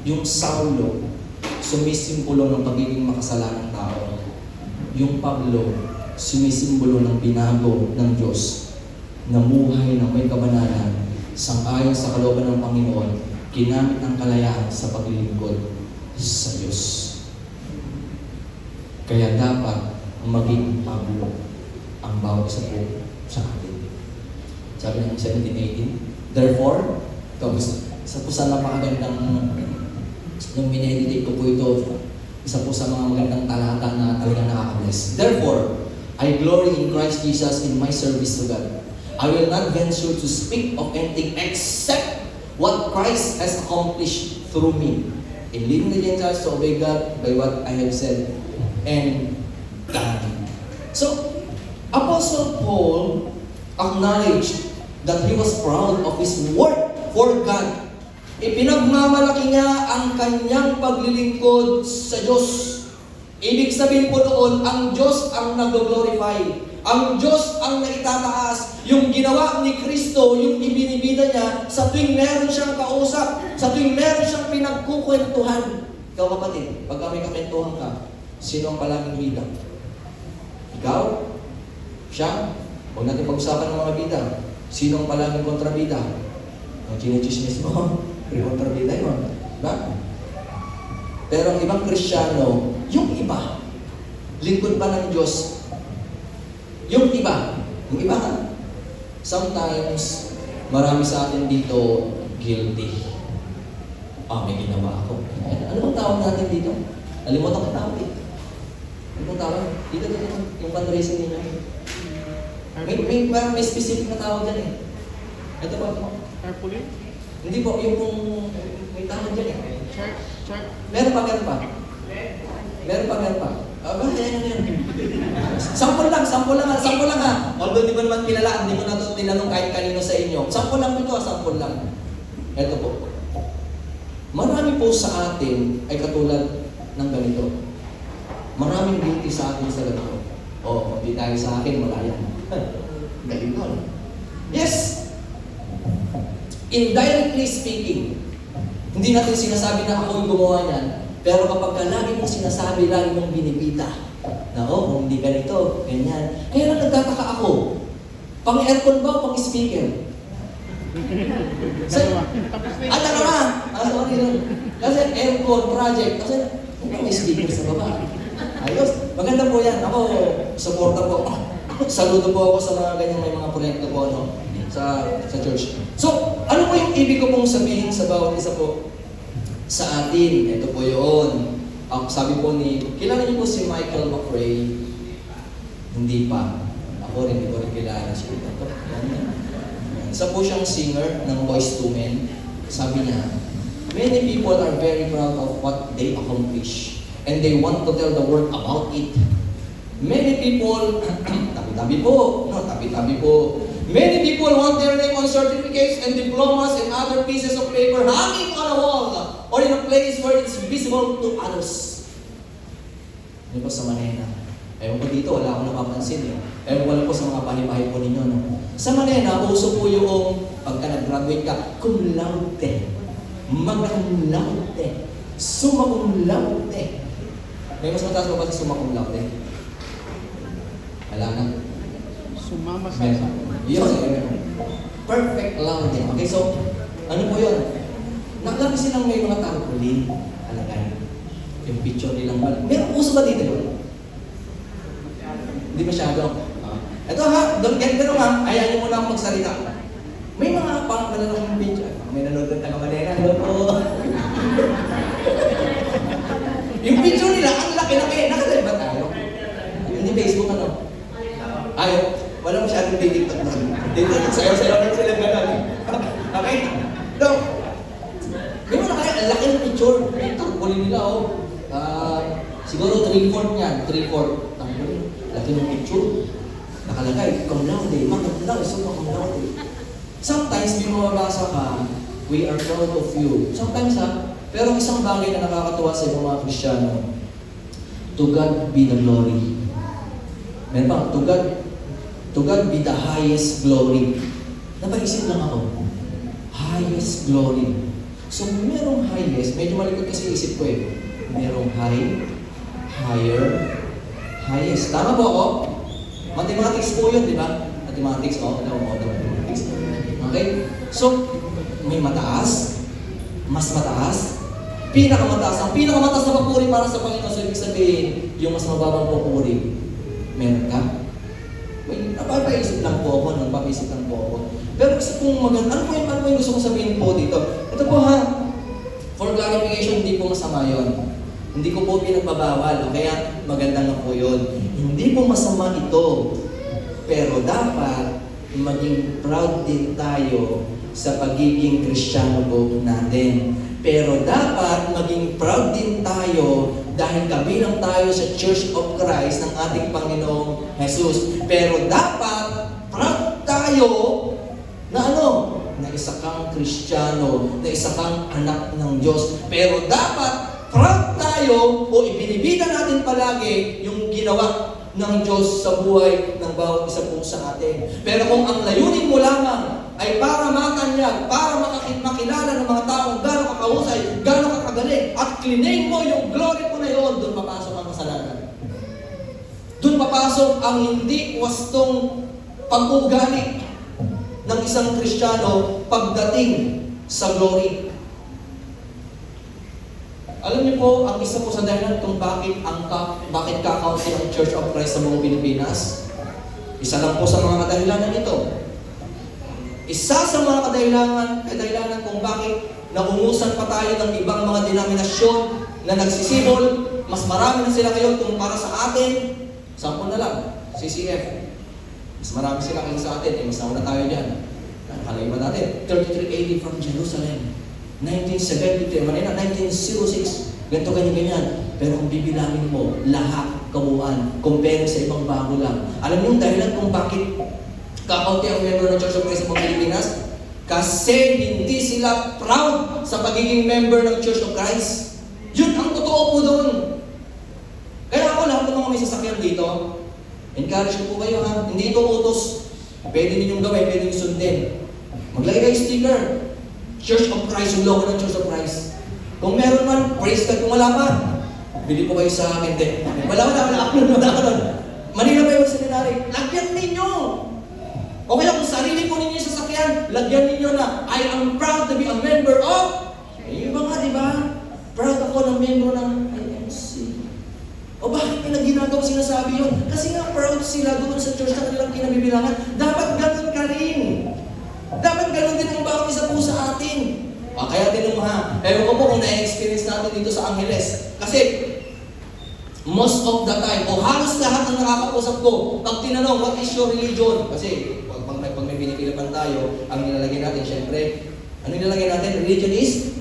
Yung Saulo, sumisimbolo ng pagiging makasalanang tao. Yung Pablo, sumisimbolo ng binago ng Diyos na buhay ng may kabanalan, sang-ayon sa kalooban ng Panginoon, ginamit ng kalayaan sa paglilingkod sa Diyos. Kaya dapat maging Pablo ang bawat isa po sa atin. Sabi ng 17:18, therefore, isa po sa napakagandang nung mineditate ko po ito, isa po sa mga magandang talata na talagang nakaka-bless. Therefore, I glory in Christ Jesus in my service to God. I will not venture to speak of anything except what Christ has accomplished through me in leading the Gentiles to obey God by what I have said and done. So, Apostle Paul acknowledged that he was proud of his work for God. Ipinagmamalaki niya ang kanyang paglilingkod sa Diyos. Ibig sabihin po doon, ang Diyos ang nag-glorify. Ang Diyos ang naitataas. Yung ginawa ni Kristo, yung ibinibida niya, sa tuwing meron siyang kausap, sa tuwing meron siyang pinagkukwentuhan. Ikaw kapatid, pagka may kakwentuhan ka, sino ang palaging bida? Ikaw? Siya? Huwag natin pag-usapan ng mga bida. Sino ang palaging kontrabida? Ang chinichismis mo, kontrabida yun. Diba? Pero ang ibang Kristiyano, yung iba, lingkod pa ng Diyos. Yung iba, sometimes, marami sa atin dito, guilty. May ginawa ako. Ano bang tawag natin dito? Nalimutan ko tawag eh. Ano bang tawag? Dito, yung fundraising ninyo. May specific na tawag dyan eh. Ito po, ito po. Carpooling? Hindi po, yung pong may tawag dyan eh. Chart? Meron pa, meron pa. Meron pa, meron pa. Aba, yan. Sample lang ha. Although di ko naman kilala, hindi ko na ito tinanong kahit kanino sa inyo. Sample lang ito, sample lang. Ito po. Marami po sa atin ay katulad ng ganito. Maraming beauty sa atin sa ganito. Oo, hindi tayo sa akin, wala yan. Galing nun. Yes! Indirectly speaking, hindi natin sinasabi na ako yung gumawa niyan, pero kapag ka lagi mong sinasabi, lagi mong binibita, na kung hindi ganito, ganyan. Kaya lang nagtataka ako, pang-aircon ba o pang-speaker? Tapos na Dalawa! Sorry lang. Kasi aircon project, kasi may speaker sa baba. Ayos, maganda po yan. Ako, suporta po. Saludo po ako sa mga ganyan may mga proyekto po, no? sa church. So, ano po yung ibig ko pong sabihin sa bawat isa po sa atin? Ito po yun. Sabi po kilala niyo po si Michael McRae? Hindi pa. Ako rin, hindi ko rin kilala siya. Isa po siyang singer ng Boyz II Men. Sabi niya, many people are very proud of what they accomplish and they want to tell the world about it. Many people, tabi-tabi po. Many people want their name on certificates and diplomas and other pieces of paper hanging on a wall or in a place where it's visible to others. Ano po sa Manila? Ewan ko dito, wala akong napapansin eh. Ewan ko lang po sa mga pahipahi po ninyo. No? Sa Manila, uso po yung pagka nag-graduate ka, cum laude, mag-cum laude, summa cum laude. May mas mataas pa ba sa summa cum laude? Wala na. Sumama sa... Yun. Perfect laude. Okay, so, ano po yun? Nakalaki silang may mga tarpaulin. Alagay. Yung picture nilang balik. Meron uso ba dito yun? Hindi masyado. Ito ha, ganun ha, ayaw niyo muna akong magsalita. May mga pang-malalang picture. May nanonood na kamalena. Hello po. Yung picture nila, ang laki-laki. Nakasal ba tayo? Hindi Facebook ano? Ayaw. Wala masyadong TikTok na. Dito, sayo-sayo lang sila gano'n. Okay? So, may mga kaya, ang laki ng picture. May tarpaulin nila siguro 3/4 niyan. 3/4. Tarpaulin. Laki ng picture. Nakalagay, cum laude, cum laude, summa cum laude. Sometimes, may mababasa ka, we are proud of you. Sometimes pero isang bagay na nakakatuwa sa ibang mga Kristiyano, to God be the glory. Meron pa, to God be the highest glory. Napaisip lang ako, highest glory. So, merong highest, medyo malikot kasi isip ko eh. Merong high, higher, highest. Tama po ako? Mathematics po yun, di ba? Mathematics, mathematics. Okay? So, may mataas, mas mataas, pinakamataas. Ang pinakamataas na papuri para sa Panginoon, so ibig sabihin, yung mas mababang papuri, meron ka? May napapaisip lang po ako, napapaisip lang po ako. Pero kasi kung ano po yung gusto kong sabihin po dito? Ito po ha, for clarification, hindi po masama yun. Hindi ko po pinagbabawal, kaya maganda na po yun. Hindi po masama ito, pero dapat maging proud din tayo sa pagiging Kristiyano po natin. Pero dapat maging proud din tayo dahil kabilang tayo sa Church of Christ ng ating Panginoong Jesus. Pero dapat proud tayo na na isa kang Kristiyano, na isa kang anak ng Diyos. Pero dapat proud tayo o ibinibida natin palagi yung ginawa ng Diyos sa buhay ng bawat isa po sa atin. Pero kung ang layunin mo lamang ay para makanyag, para makilala ng mga taong gano'ng kakahusay, gano'ng kakagaling, at klineng mo yung glory mo na yun, doon papasok ang kasalanan. Doon papasok ang hindi wastong pag-ugali ng isang Kristiyano pagdating sa glory. Alam niyo po, ang isa po sa dahilan kung bakit kakaunti ang Church of Christ sa buong Pilipinas, isa lang po sa mga kadahilanan ito. Isa sa mga kadahilanan kung bakit naungusan pa tayo ng ibang mga denominasyon na nagsisibol, mas marami na sila ngayon kung para sa atin, 10 na lang, CCF. Mas marami sila kayo sa atin, mas nauna tayo dyan. Nakalagay ba natin? 33 AD from Jerusalem. 1973, manina, 1906. Ganito, ganyan. Pero kung bibilangin mo, lahat, kabuuan, compare sa ibang bago lang. Alam niyo yung dahilan kung bakit kakaunti ang member ng Church of Christ sa Pilipinas? Kasi hindi sila proud sa pagiging member ng Church of Christ. Yun ang totoo po doon. Kaya ako, lahat ng mga may sasakyan dito, encourage ko po kayo ha, hindi ito utos. Pwede ninyong gawin, pwede ninyong sundin. Maglagay kayo sticker. Church of Christ, yung logo ng Church of Christ. Kung meron man, praise God. Kung wala pa, bili po kayo sa akin din. Wala ako nun. Manila pa yung seminary. Lagyan ninyo. O kaya kung sarili po ninyo yung sasakyan, lagyan ninyo na, I am proud to be a member of, yung mga, di ba? Proud ako ng member ng IMC. O bakit nila ginagawa sinasabi yun? Kasi nga proud sila doon sa church na kanilang kinabibilangan. Dapat ganun ka rin. Dapat ganun din ang bawat isa po sa atin. Kaya tinong ha, ewan ko po kung na-experience natin dito sa Angeles. Kasi, most of the time, o halos lahat ng nakakausap ko, pag tinanong, what is your religion? Kasi, pag may pinipilipan tayo, ang nilalagay natin, syempre, ano nilalagay natin? Religion is?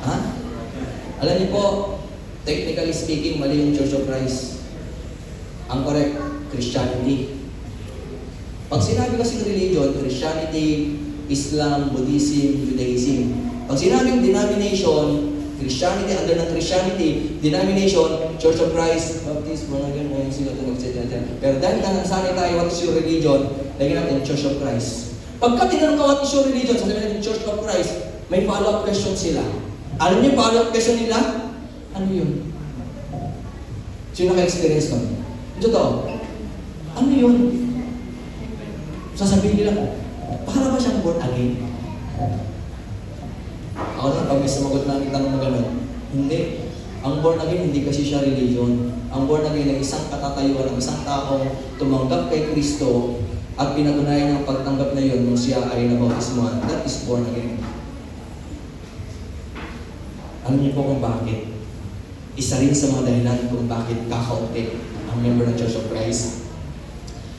Ha? Alam niyo po, technically speaking, mali yung Church of Christ. Ang correct, Christianity. Pag sinabi kasi religion, Christianity, Islam, Buddhism, Judaism. Pag sinabing denomination, Christianity, under ng Christianity, denomination, Church of Christ, Baptist, mga ganyan, sila ito nagsisilatan. Pero dahil nasanay tayo, what is your religion? Lagyan natin, Church of Christ. Pagka tinanong ka, what is your religion? Sabi natin, Church of Christ, may follow-up question sila. Alam niyo yung follow-up question nila? Ano yun? Sino naka-experience ko? Totoo. Ano yun? Sasabihin nila, para ba siyang born again? Ako na, pag may sumagot na tanong na gano'n, hindi. Ang born again, hindi kasi siya religion. Ang born again ay isang katatayuan ng isang taong tumanggap kay Kristo at pinatunayan ng pagtanggap na yun nung siya ay nabautismuhan. That is born again. Alam niyo po kung bakit? Isa rin sa mga dahilan kung bakit kakaunti ang member ng Church of Christ.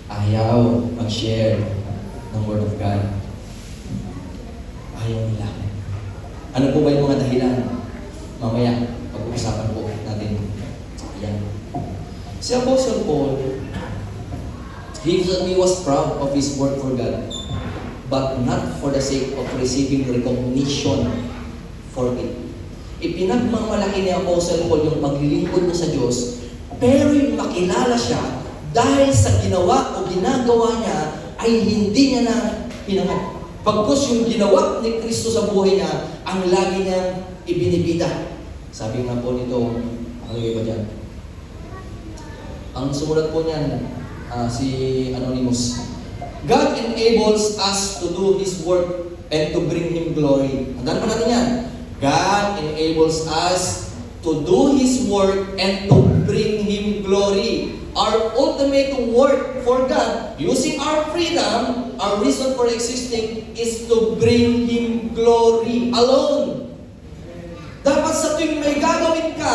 Ayaw mag-share ng Word of God. Ayaw nila. Ano po ba yung mga dahilan? Mamaya, pag-uusapan po natin. Ayan. Si Apostle Paul, he was proud of his work for God, but not for the sake of receiving recognition for it. Ipinagmamalaki ni Apostle Paul yung paglilingkod niya sa Diyos, pero yung makilala siya dahil sa ginawa o ginagawa niya ay hindi niya na pinangat. Pagkus yung ginawa ni Kristo sa buhay niya, ang lagi niyang ibinibida. Sabi nga po nito, ano ba dyan? Ang sumulat po niyan, si Anonymous. God enables us to do His work and to bring Him glory. Tandaan pa natin yan. God enables us to do His work and to bring Him glory. Our ultimate work for God, using our freedom, our reason for existing, is to bring Him glory alone. Dapat sa tuwing may gagawin ka,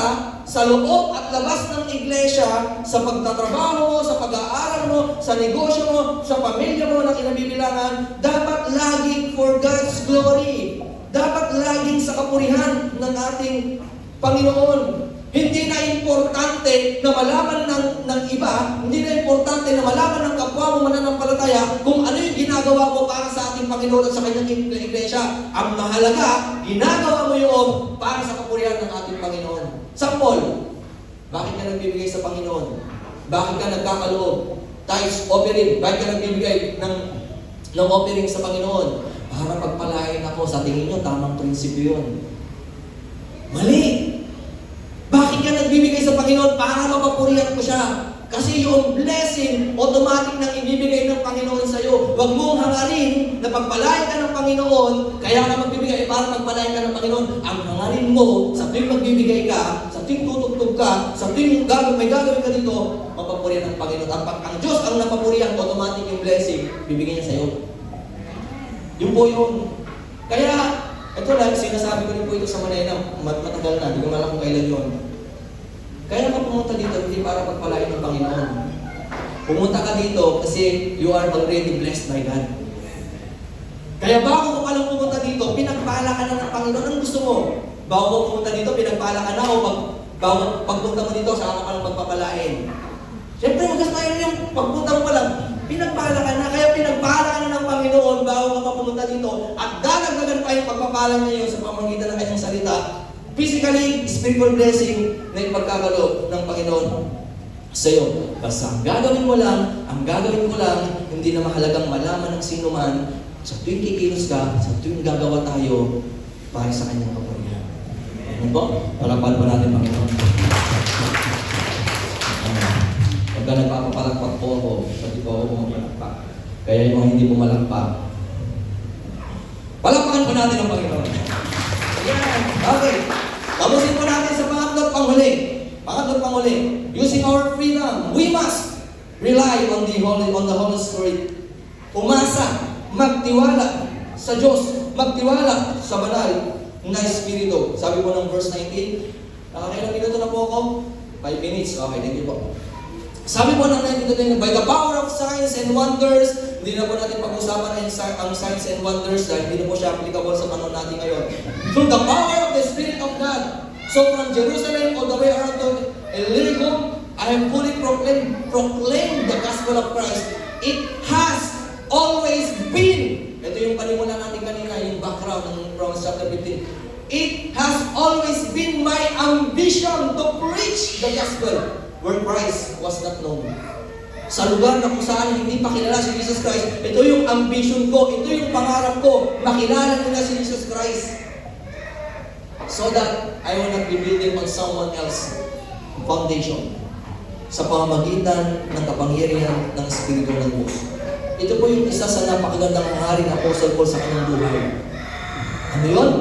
sa loob at labas ng iglesia, sa pagtatrabaho mo, sa pag-aaral mo, sa negosyo mo, sa pamilya mo na kinabibilangan, dapat laging for God's glory. Dapat laging sa kapurihan ng ating Panginoon. Hindi na importante na malaman ng iba, hindi na importante na malaman ng kapwa mo mananampalataya kung ano yung ginagawa mo para sa ating Panginoon at sa kanyang iglesia. Ang mahalaga, ginagawa mo yung para sa kapurihan ng ating Panginoon. Sample, bakit ka nagbibigay sa Panginoon? Bakit ka nagkakaloob? Tithes, offering, bakit ka nagbibigay ng offering sa Panginoon? Para pagpalain ako. Sa tingin nyo, tamang prinsipyo yun. Mali! Bakit ka nagbibigay sa Panginoon? Para mapapurihan ko siya. Kasi yung blessing, automatic nang ibibigay ng Panginoon sa iyo. Huwag mong hangarin na pagpalain ka ng Panginoon, kaya ka magbibigay para pagpalain ka ng Panginoon. Ang hangarin mo, sa tuwing magbibigay ka, sa tuwing tutugtog ka, sa tuwing may gagawin ka dito, mapapurihan ng Panginoon. Ang Diyos ang napapurihan, automatic yung blessing, bibigyan niya sa iyo. Yun po yun. Kaya, ito lang, sinasabi ko rin po ito sa Manila, matagal na, hindi ko malam kung kailan yun. Kaya naman pumunta dito, hindi para pagpalain ng Panginoon. Pumunta ka dito kasi you are already blessed by God. Kaya bago ka palang pumunta dito, pinagpala ka na ng Panginoon. Anong gusto mo? Bago ka pumunta dito, pinagpala ka na o bago pagpunta mo dito, saan ka palang pagpapalain? Siyempre, magas tayo yung pagpunta mo palang, pinagpala ka na. Kaya pinagpala ka na ng Panginoon bago ka pa pumunta dito. At dadagdagan pa yung pagpapala niya yun sa pamamagitan ng kanyang salita. Physically, spiritual blessing na ipagkakaloob ng Panginoon sa iyo. Basta ang gagawin ko lang, hindi na mahalagang malaman ng sino man, sa tuwing kikilos ka, sa tuwing gagawa tayo, para sa kanyang kapurihan. Ano po? Palapan pa natin, Panginoon. Pagka nagpapalakpak po ako, pati po ako pumapalakpak. Kaya yung mga hindi pumalakpak, palakpakan po natin ang Panginoon. Ayan. Okay. Tapusin po natin sa pangatlo't panghuli. Using our freedom, we must rely on the Holy Spirit. Umasa, magtiwala sa Diyos, magtiwala sa banal na Espiritu. Sabi po ng verse 19, nakakailang minuto na po ako? 5 minutes. Okay, thank you po. Sabi po ng 19, by the power of signs and wonders, hindi na po natin pag-usapan ang signs and wonders dahil hindi na po siya applicable sa panahon natin ngayon. Through the power of the Spirit of God. So from Jerusalem all the way around to Illyricum, I have fully proclaimed the gospel of Christ. It has always been, ito yung panimulan natin kanina, yung background ng Romans chapter 15. It has always been my ambition to preach the gospel where Christ was not known. Sa lugar na kung saan hindi pa kilala si Jesus Christ, ito yung ambition ko, ito yung pangarap ko, makilala nila si Jesus Christ. So that I will not be building on someone else's foundation. Sa pamamagitan ng kapangyarihan ng Espiritu ng Diyos. Ito po yung isa sa napakagandang hangarin ng Apostle Paul sa kanyang buhay. Ano yun?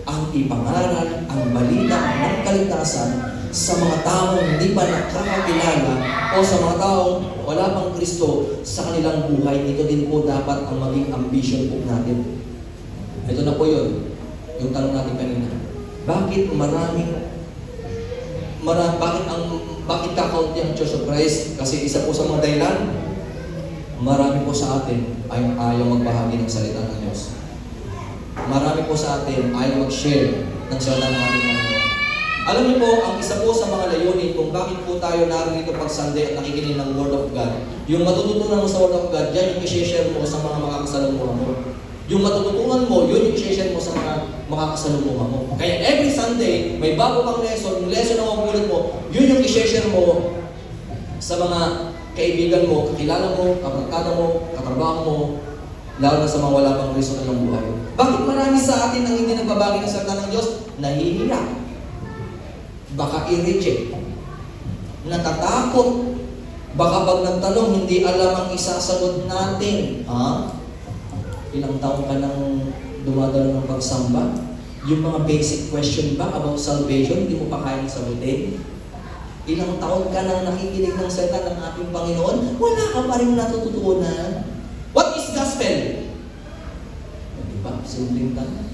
Ang ipangaral, ang balita ng kaligtasan sa mga taong hindi pa nakakakilala o sa mga taong wala pang Kristo sa kanilang buhay. Ito din po dapat ang maging ambition po natin. Ito na po yun. Yung tanong natin kanina. Bakit bakit kakaunti ang Church of Christ? Kasi isa po sa mga dahilan, marami po sa atin ay ayaw magbahagi ng salita ng Diyos. Marami po sa atin ayaw mag-share ng salita ng ating Panginoon. Alam niyo po, ang isa po sa mga layunin kung bakit po tayo narito pag Sunday at nakikinig ng Word of God, yung matututunan mo sa Word of God, yan yung i-share mo sa mga makakasalumuhan mo. Yung matututunan mo, yun yung i-share mo sa mga makakasalumuhan mo. Kaya every Sunday, may bago kang lesson, yung lesson na mapulot mo, yun yung i-share mo sa mga kaibigan mo, kakilala mo, kabarkada mo, katrabaho mo, lalo na sa mga wala pang Kristo ng buhay. Bakit marami sa atin ang hindi nagbabagi ng salita ng Diyos? Nahihiya. Baka i-reject. Natatakot. Baka pag nagtanong, hindi alam ang isasagot natin. Ha? Ilang taon ka nang dumadalo ng pagsamba? Yung mga basic question ba about salvation, hindi mo pa kayang sagutin? Ilang taon ka nang nakikinig ng salita ng ating Panginoon, wala ka pa rin natututunan. What is gospel? Diba? Simpleng tanong.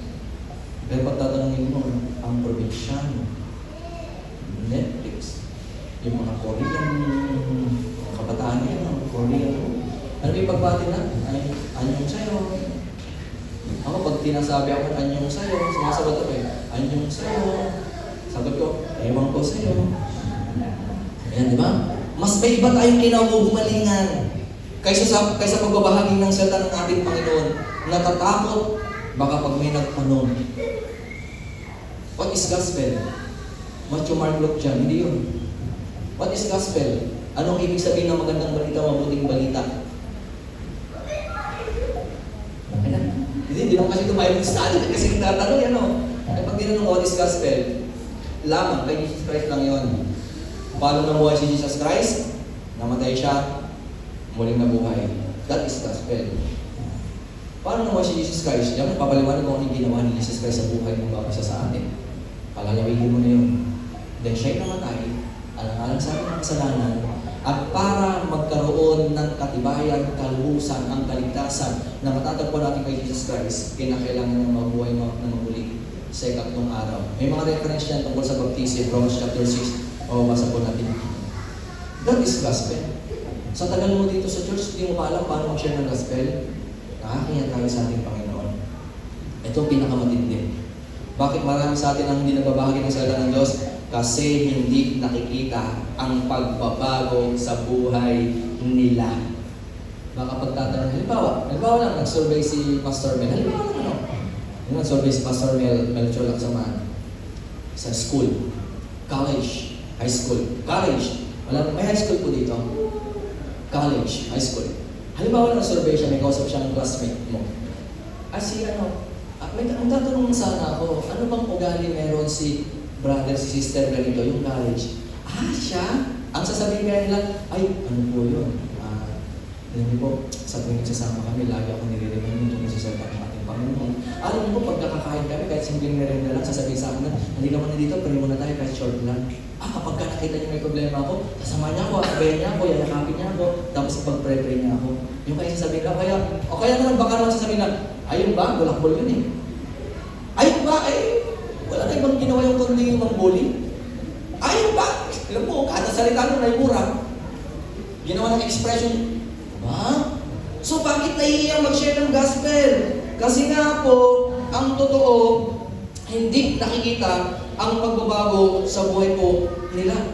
Pero pagtatanungin mo, ang probinsyano, Netflix, yung mga Korean, kabataan nila, mga Korean, ano yung pagbati na? Anyong sa'yo. Ako, pag tinasabi ako, anyong sa'yo, sumasagot ako anyong sa'yo. Sagot ko, ewan ko sa'yo. Ayan, di ba? Mas may iba tayong kinahuhumalingan kaysa pagbabahagi ng salita ng ating Panginoon. Natatakot, baka pag may nagtanong. What is gospel? Matthew, Mark, Luke dyan, hindi yun. What is gospel? Anong ibig sabihin ng magandang balita, mabuting balita? Hindi naman kasi tumayo ng study kasi nagtatanong yan, no? Ay pag tinanong what is gospel, lamang kay Jesus Christ lang yun. Paano namuhay si Jesus Christ? Namatay siya, muling nabuhay. That is gospel. Paano namuhay si Jesus Christ? Yan, papaliwanag ko ang ginawa ni Jesus Christ sa buhay ng bawat isa sa atin. Palalawigin mo na yun. Then siya'y namatay, alang-alang sa ating kasalanan, at para magkaroon ng katibayan, kaluhusan, ang kaligtasan na matatagpuan natin kay Jesus Christ, kinakailangan ng mabuhay na maguli sa ikatlong araw. May mga reference yan tungkol sa baptism, Romans chapter 6, o basa po natin. That is gospel. Sa tagal mo dito sa church, hindi mo pa alam paano mag-share ng gospel. Nakakingat tayo sa ating Panginoon. Ito ang pinakamatindi. Bakit marami sa atin ang hindi nagbabahagi ng salita ng Diyos? Kasi hindi nakikita ang pagbabago sa buhay nila. Baka pagtatanong, halimbawa lang, nag-survey si Pastor Mel. Halimbawa lang, nag-survey si Pastor Melchor Laksaman sa school, college, high school, college. May high school po dito. College, high school. Halimbawa lang nag-survey siya, may kausap siya ng classmate mo. Ang tatanong sana ako, ano bang ugali meron si brother, si sister ganito, yung college? Siya? Ang sasabihin kaya nila, ano po yun? Alam niyo po, sa tuwing nagsasama kami, lagi ako nire-remind yung tungkol sa salita ng ating Panginoon. Alam niyo po, pag nakakain kami, kahit simpleng merienda lang, sasabihin sa akin na, hindi ka muna dito, pwede muna tayo kahit short lang. Kapag nakita niyo may problema ako, kasama niya ako, akabayan niya ako, yayakapin niya ako, tapos pag-pray-pray niya ako. Yung kaya sasabihin lang, kaya naman baka naman sasabihin lang, ayun ba, bulakbol yun eh. Ayun ba, wala na ibang ginawa yung kundi yung bully. Ayun ba, alam mo, kada salita nyo na yung mura. Ginawa ng expression, so bakit nahihiyang mag-share ng gospel? Kasi nga po, ang totoo, hindi nakikita ang pagbabago sa buhay po nila.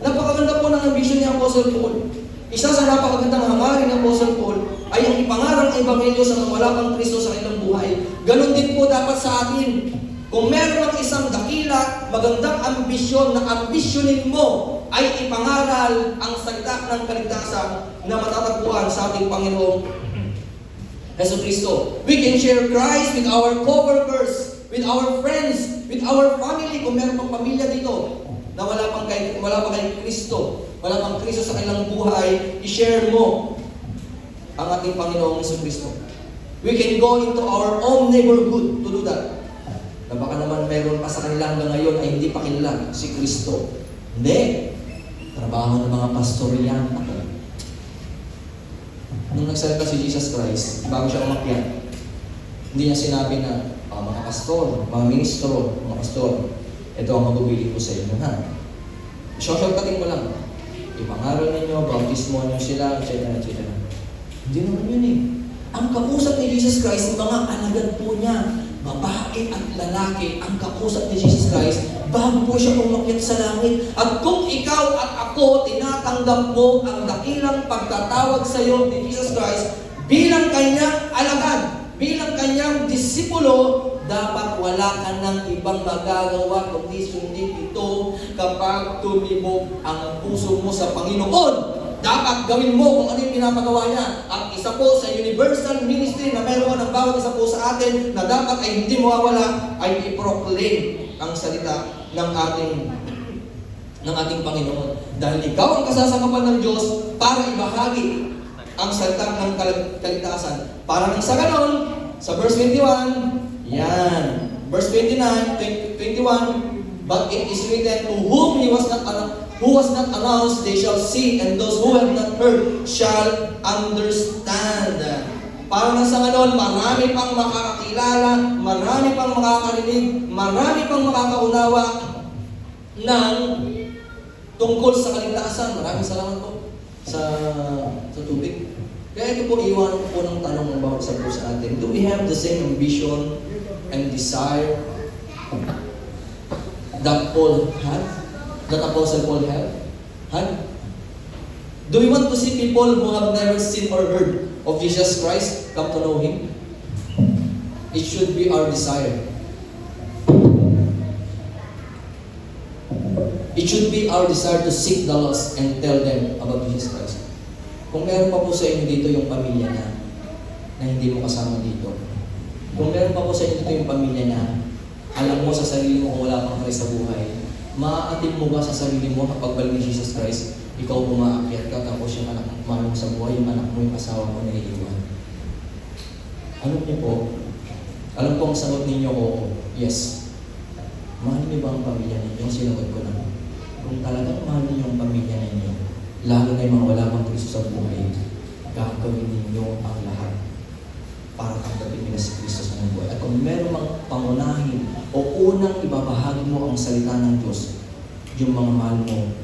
Napakaganda po ng ambisyon ni Apostle Paul. Isa sa napakagandang hangarin ng Apostle Paul ay ang ipangaral ng Ebanghelyo sa mga wala pang Kristo sa kanilang buhay. Ganon din po dapat sa atin. Kung meron ng isang dakila, magandang ambisyon na ambisyonin mo ay ipangaral ang salita ng kaligtasan na matatagpuan sa ating Panginoong Jesucristo. We can share Christ with our co-workers, with our friends, with our family. Kung meron pang pamilya dito na wala pa kay Kristo, wala pang Kristo sa kanilang buhay, i-share mo ang ating Panginoong Jesucristo. We can go into our own neighborhood to do that. Na baka naman meron pa sa kanila hanggang ngayon ay hindi pa kilala si Kristo. Hindi. Trabaho ng mga pastor yan. Nung nagsalita si Jesus Christ, bago siya umakyat, hindi niya sinabi na, mga pastor, mga ministro, mga pastor, ito ang magubili ko sa inyo, ha? Shortcutting mo lang. Ipangaral ninyo, bautismo nyo sila, etc. Hindi naman yun eh. Ang kausap ni Jesus Christ, mga alagad po niya, babae at lalaki, ang kausap ni Jesus Christ, bago po siya umakyat sa langit. At kung ikaw at ako, tinatanggap mo ang dakilang pagkatawag sa iyo ni Jesus Christ, bilang kanyang alagad, bilang kanyang disipulo, dapat wala ka ng ibang magagawa kundi sundin ito kapag tumibok ang puso mo sa Panginoon. Dapat gawin mo kung ano yung pinapagawa niya. At isa po sa universal ministry na meron ng bawat isa po sa atin na dapat ay hindi mawawala ay i-proclaim ang salita ng ating Panginoon. Dahil ikaw ang kasasakapan ng Diyos para ibahagi ang salita ng kaligtasan. Para nang sa ganon, sa verse 21, yan. Verse 29, 21, but it is written, to whom who was not announced, they shall see, and those who have not heard shall understand. Para na sa ganon, marami pang makakakilala, marami pang makakarinig, marami pang makakaunawa ng tungkol sa kaligtasan. Maraming salamat po sa tubig. Kaya ito po, iwan ko po ng tanong ng bawat isa po sa atin. Do we have the same ambition and desire that Paul had? That Apostle Paul had? Do we want to see people who have never seen or heard of Jesus Christ come to know Him? It should be our desire. It should be our desire to seek the lost and tell them about Jesus Christ. Kung meron pa po sa inyo dito yung pamilya niya na hindi mo kasama dito, kung meron pa po sa inyo dito yung pamilya niya, alam mo sa sarili mo kung wala kang Christ sa buhay, maaatin mo ba sa sarili mo kapag balik ni Jesus Christ, ikaw umaakyat ka, tapos yung anak mo mahal mo sa buhay, yung anak mo, yung asawa mo na iiwan? Alam niyo po, alam ko ang sagot ninyo, oo, yes. Mahal niyo ba ang pamilya ninyo? Sinagot ko na. Kung talagang mahal niyo ang pamilya ninyo, lalo na yung mga wala pang Kristo sa buhay, gagawin ninyo ang lahat para tanggapin nila si Kristo sa buhay. At kung meron mang pangunahin o unang ibabahagi mo ang salita ng Diyos, yung mga mahal mo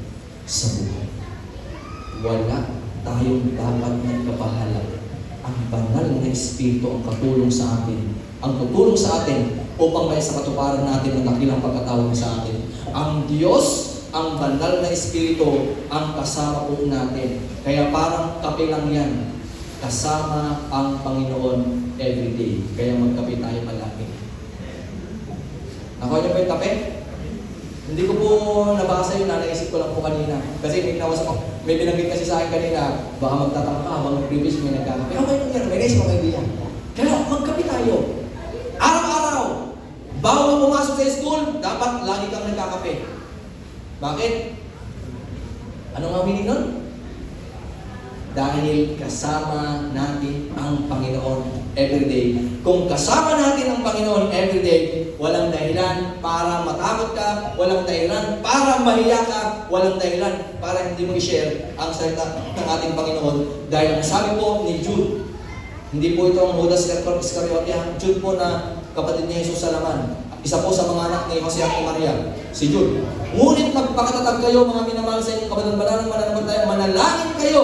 sa buhay. Wala tayong dapat nagkabahala. Ang banal na Espiritu ang katulong sa atin. Ang tutulong sa atin upang may sa katuparan natin ang dakilang pagkatawag sa atin. Ang Diyos, ang banal na Espiritu, ang kasama po natin. Kaya parang kape lang yan. Kasama ang Panginoon everyday. Kaya magkape tayo palagi. Nakuha niyo ba yung kape? Hindi ko po nabasa yun, naisip ko lang po kanina. Kasi may binanggit kasi sa akin kanina, baka magtataka ka habang previous may nagkakape. Okay lang yan, may naisip ko kaibigan. Kaya magkape tayo. Araw-araw, bawal pumasok sa school, dapat lagi kang nagkakape. Bakit? Ano nga meaning nun? Dahil kasama natin ang Panginoon everyday. Kung kasama natin ang Panginoon everyday, walang dahilan para matakot ka, walang dahilan para mahiya ka, walang dahilan para hindi mo i-share ang salita ng ating Panginoon. Dahil ang sabi po ni Jude, hindi po ito ang Judas Iscariote, Jude po na kapatid ni Jesus sa laman. Isa po sa mga anak ni Jose at Maria, si Jude. Ngunit magpakatatag kayo, mga minamahal sa inyong kabalan-balan ng mananampalataya, manalangin kayo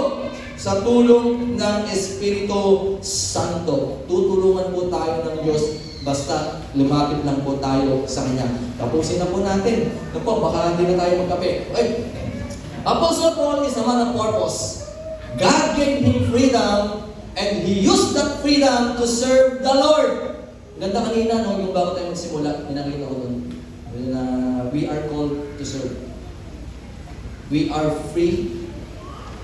sa tulong ng Espiritu Santo. Tutulungan po tayo ng Diyos basta lumapit lang po tayo sa Kanya. Tapusin na po natin. Ito po, baka hindi na tayo magkape. Okay. Apostle Paul is a man of purpose. God gave him freedom and he used that freedom to serve the Lord. Ganda kanina, no? Yung bago tayo magsimula, pinakita ko doon. We are called to serve. We are free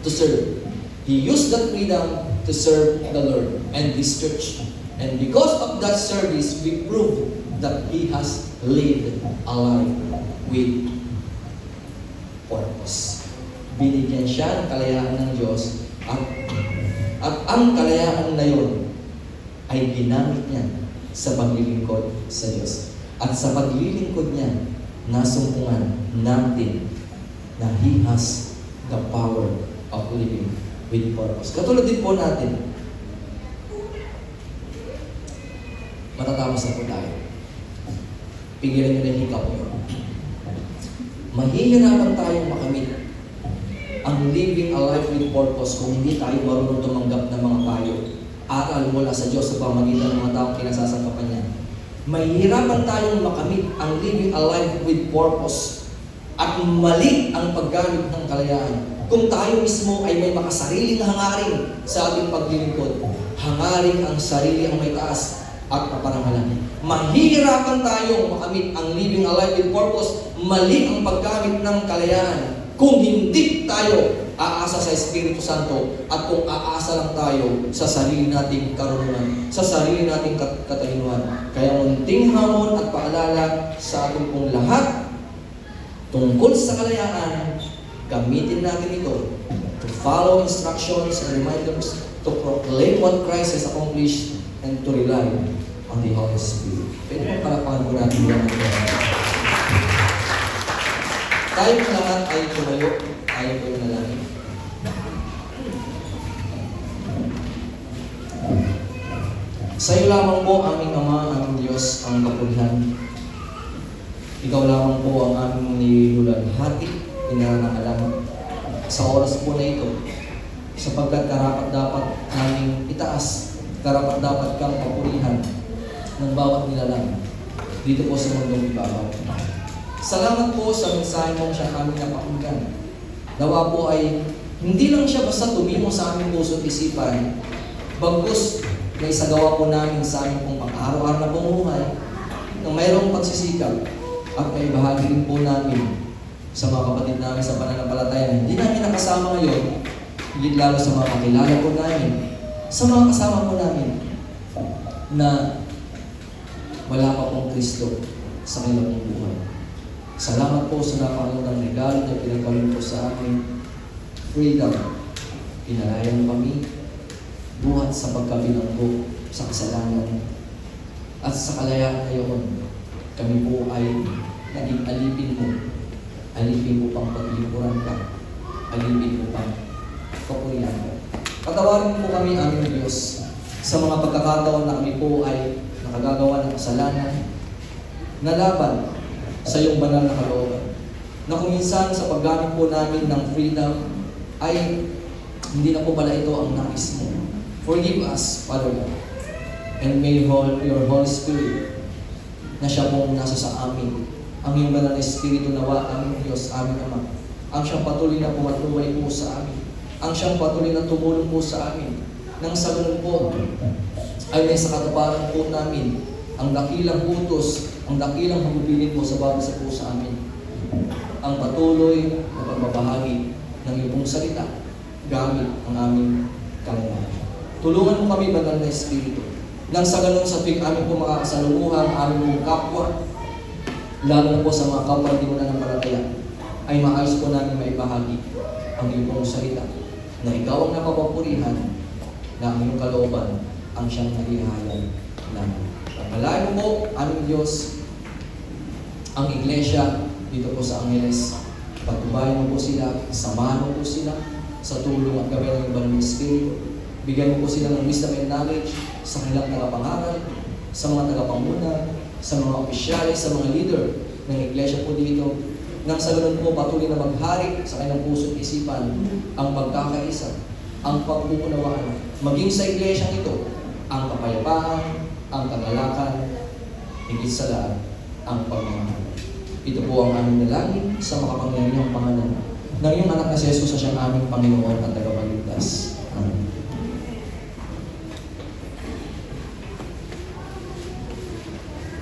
to serve. He used that freedom to serve the Lord and this church. And because of that service, we prove that He has lived a life with purpose. Binigyan siya ng kalayaan ng Diyos at ang kalayaan na yun ay ginamit niya sa paglilingkod sa Diyos. At sa paglilingkod niya, nasumpungan natin na He has the power of living with purpose. Katulad din po natin, matatapos na po tayo. Pigilan nyo na yung hikaw nyo. Mahihirapan tayong makamit ang living a life with purpose kung hindi tayo marunong tumanggap ng mga payo. Aral mula sa Diyos sa pamamagitan ng mga taong kinasasangkapan niya. Mahihirapan tayong makamit ang living a life with purpose at mali ang paggamit ng kalayaan kung tayo mismo ay may makasariling hangarin sa ating paglilingkod. Hangarin ang sarili ang may taas at paparangalan. Mahihirapan tayong makamit ang living a life with purpose, mali ang paggamit ng kalayaan kung hindi tayo aasa sa Espiritu Santo at kung aasa lang tayo sa sarili nating karunungan, sa sarili nating katalinuhan. Kaya munting hamon at paalala sa ating pong lahat tungkol sa kalayaan, gamitin natin ito to follow instructions and reminders, to proclaim what Christ has accomplished, and to rely on the Holy Spirit. Pwede mo palapakan po natin yan. Tayo po lahat ay tumayo, tayo po yung nalangin. Sa iyo lamang po, aming Ama, aming Diyos, ang kapulihan. Ikaw lamang po ang aming nilulalhati, pinanangalan sa oras po na ito, sapagkat karapat-dapat naming itaas, karapat-dapat kang kapulihan ng bawat nilalang dito po sa mundong ibabaw. Salamat po sa mensahe mong siya aming napakinggan. Nawa po ay hindi lang siya basta tumimo sa aming puso at isipan, bagkus may isagawa po namin sa aming pong pang-araw-araw na bumuhay na mayroong pagsisikap at may bahagi rin po namin sa mga kapatid namin sa pananampalataya na hindi namin nakasama ngayon, higit lalo sa mga kakilala po namin, sa mga kasama po namin na wala pa pong Kristo sa kanilang buhay. Salamat po sa napakagandang regalo na pinagkaloob po sa amin. Freedom. Pinalayan mo kami buhat sa pagkabilanggo sa kasalanan at sa kalayaan ngayon. Kami po ay naging alipin mo. Alipin mo pang paglingkuran ka. Alipin mo pang kapurihan ka. Patawarin mo kami, aming Diyos, sa mga pagkakataon na kami po ay nakagagawa ng kasalanan na laban sa iyong banal na kalooban. Na kung minsan sa paggamit po namin ng freedom ay Hindi na po pala ito ang nais mo. Forgive us, Father God. And may your Holy Spirit na siya pong nasa sa amin. Ang iyong banal na Espiritu nawa, aming Diyos, aming Ama. Ang siyang patuloy na pumatubay po sa amin. Ang siyang patuloy na tumulong po sa amin. Nang sa ganun po, ay may sa katuparan po namin ang dakilang utos, ang dakilang magubilin po sa bawat isa po sa amin. Ang patuloy na pagbabahagi ng iyong salita gamit ang aming kalinahan. Tulungan mo kami, banal na Espiritu. Nang sa ganun sa tuwing amin po makakasalumuhan, aming pong kapwa, lalo na po sa mga kapwa hindi mo na nampalataya, ay maayos po namin maibahagi ang iyong salita na ikaw ang napapapurihan na ang iyong kalooban ang siyang nagihayag namin. Pagpalain mo po, aming Diyos, ang iglesia dito po sa Angeles. Pagtubayan mo po sila, samahan mo po sila sa tulong at gabay ng ibang Espiritu. Bigyan mo po sila ng wisdom and knowledge sa kanilang tagapangaral, sa mga tagapanguna, sa mga opisyalis, sa mga leader ng iglesia po dito. Nang sa ganun po patuloy na maghari sa kanilang puso at isipan ang pagkakaisa, ang pag-uunawaan, maging sa iglesia ito, ang kapayapaan, ang kagalakan, higit sa lahat, ang pagmamahal. Ito po ang aming dalangin sa makapangyarihang pangalan ng iyong anak na si Jesus sa siyang aming Panginoon at Tagapagligtas.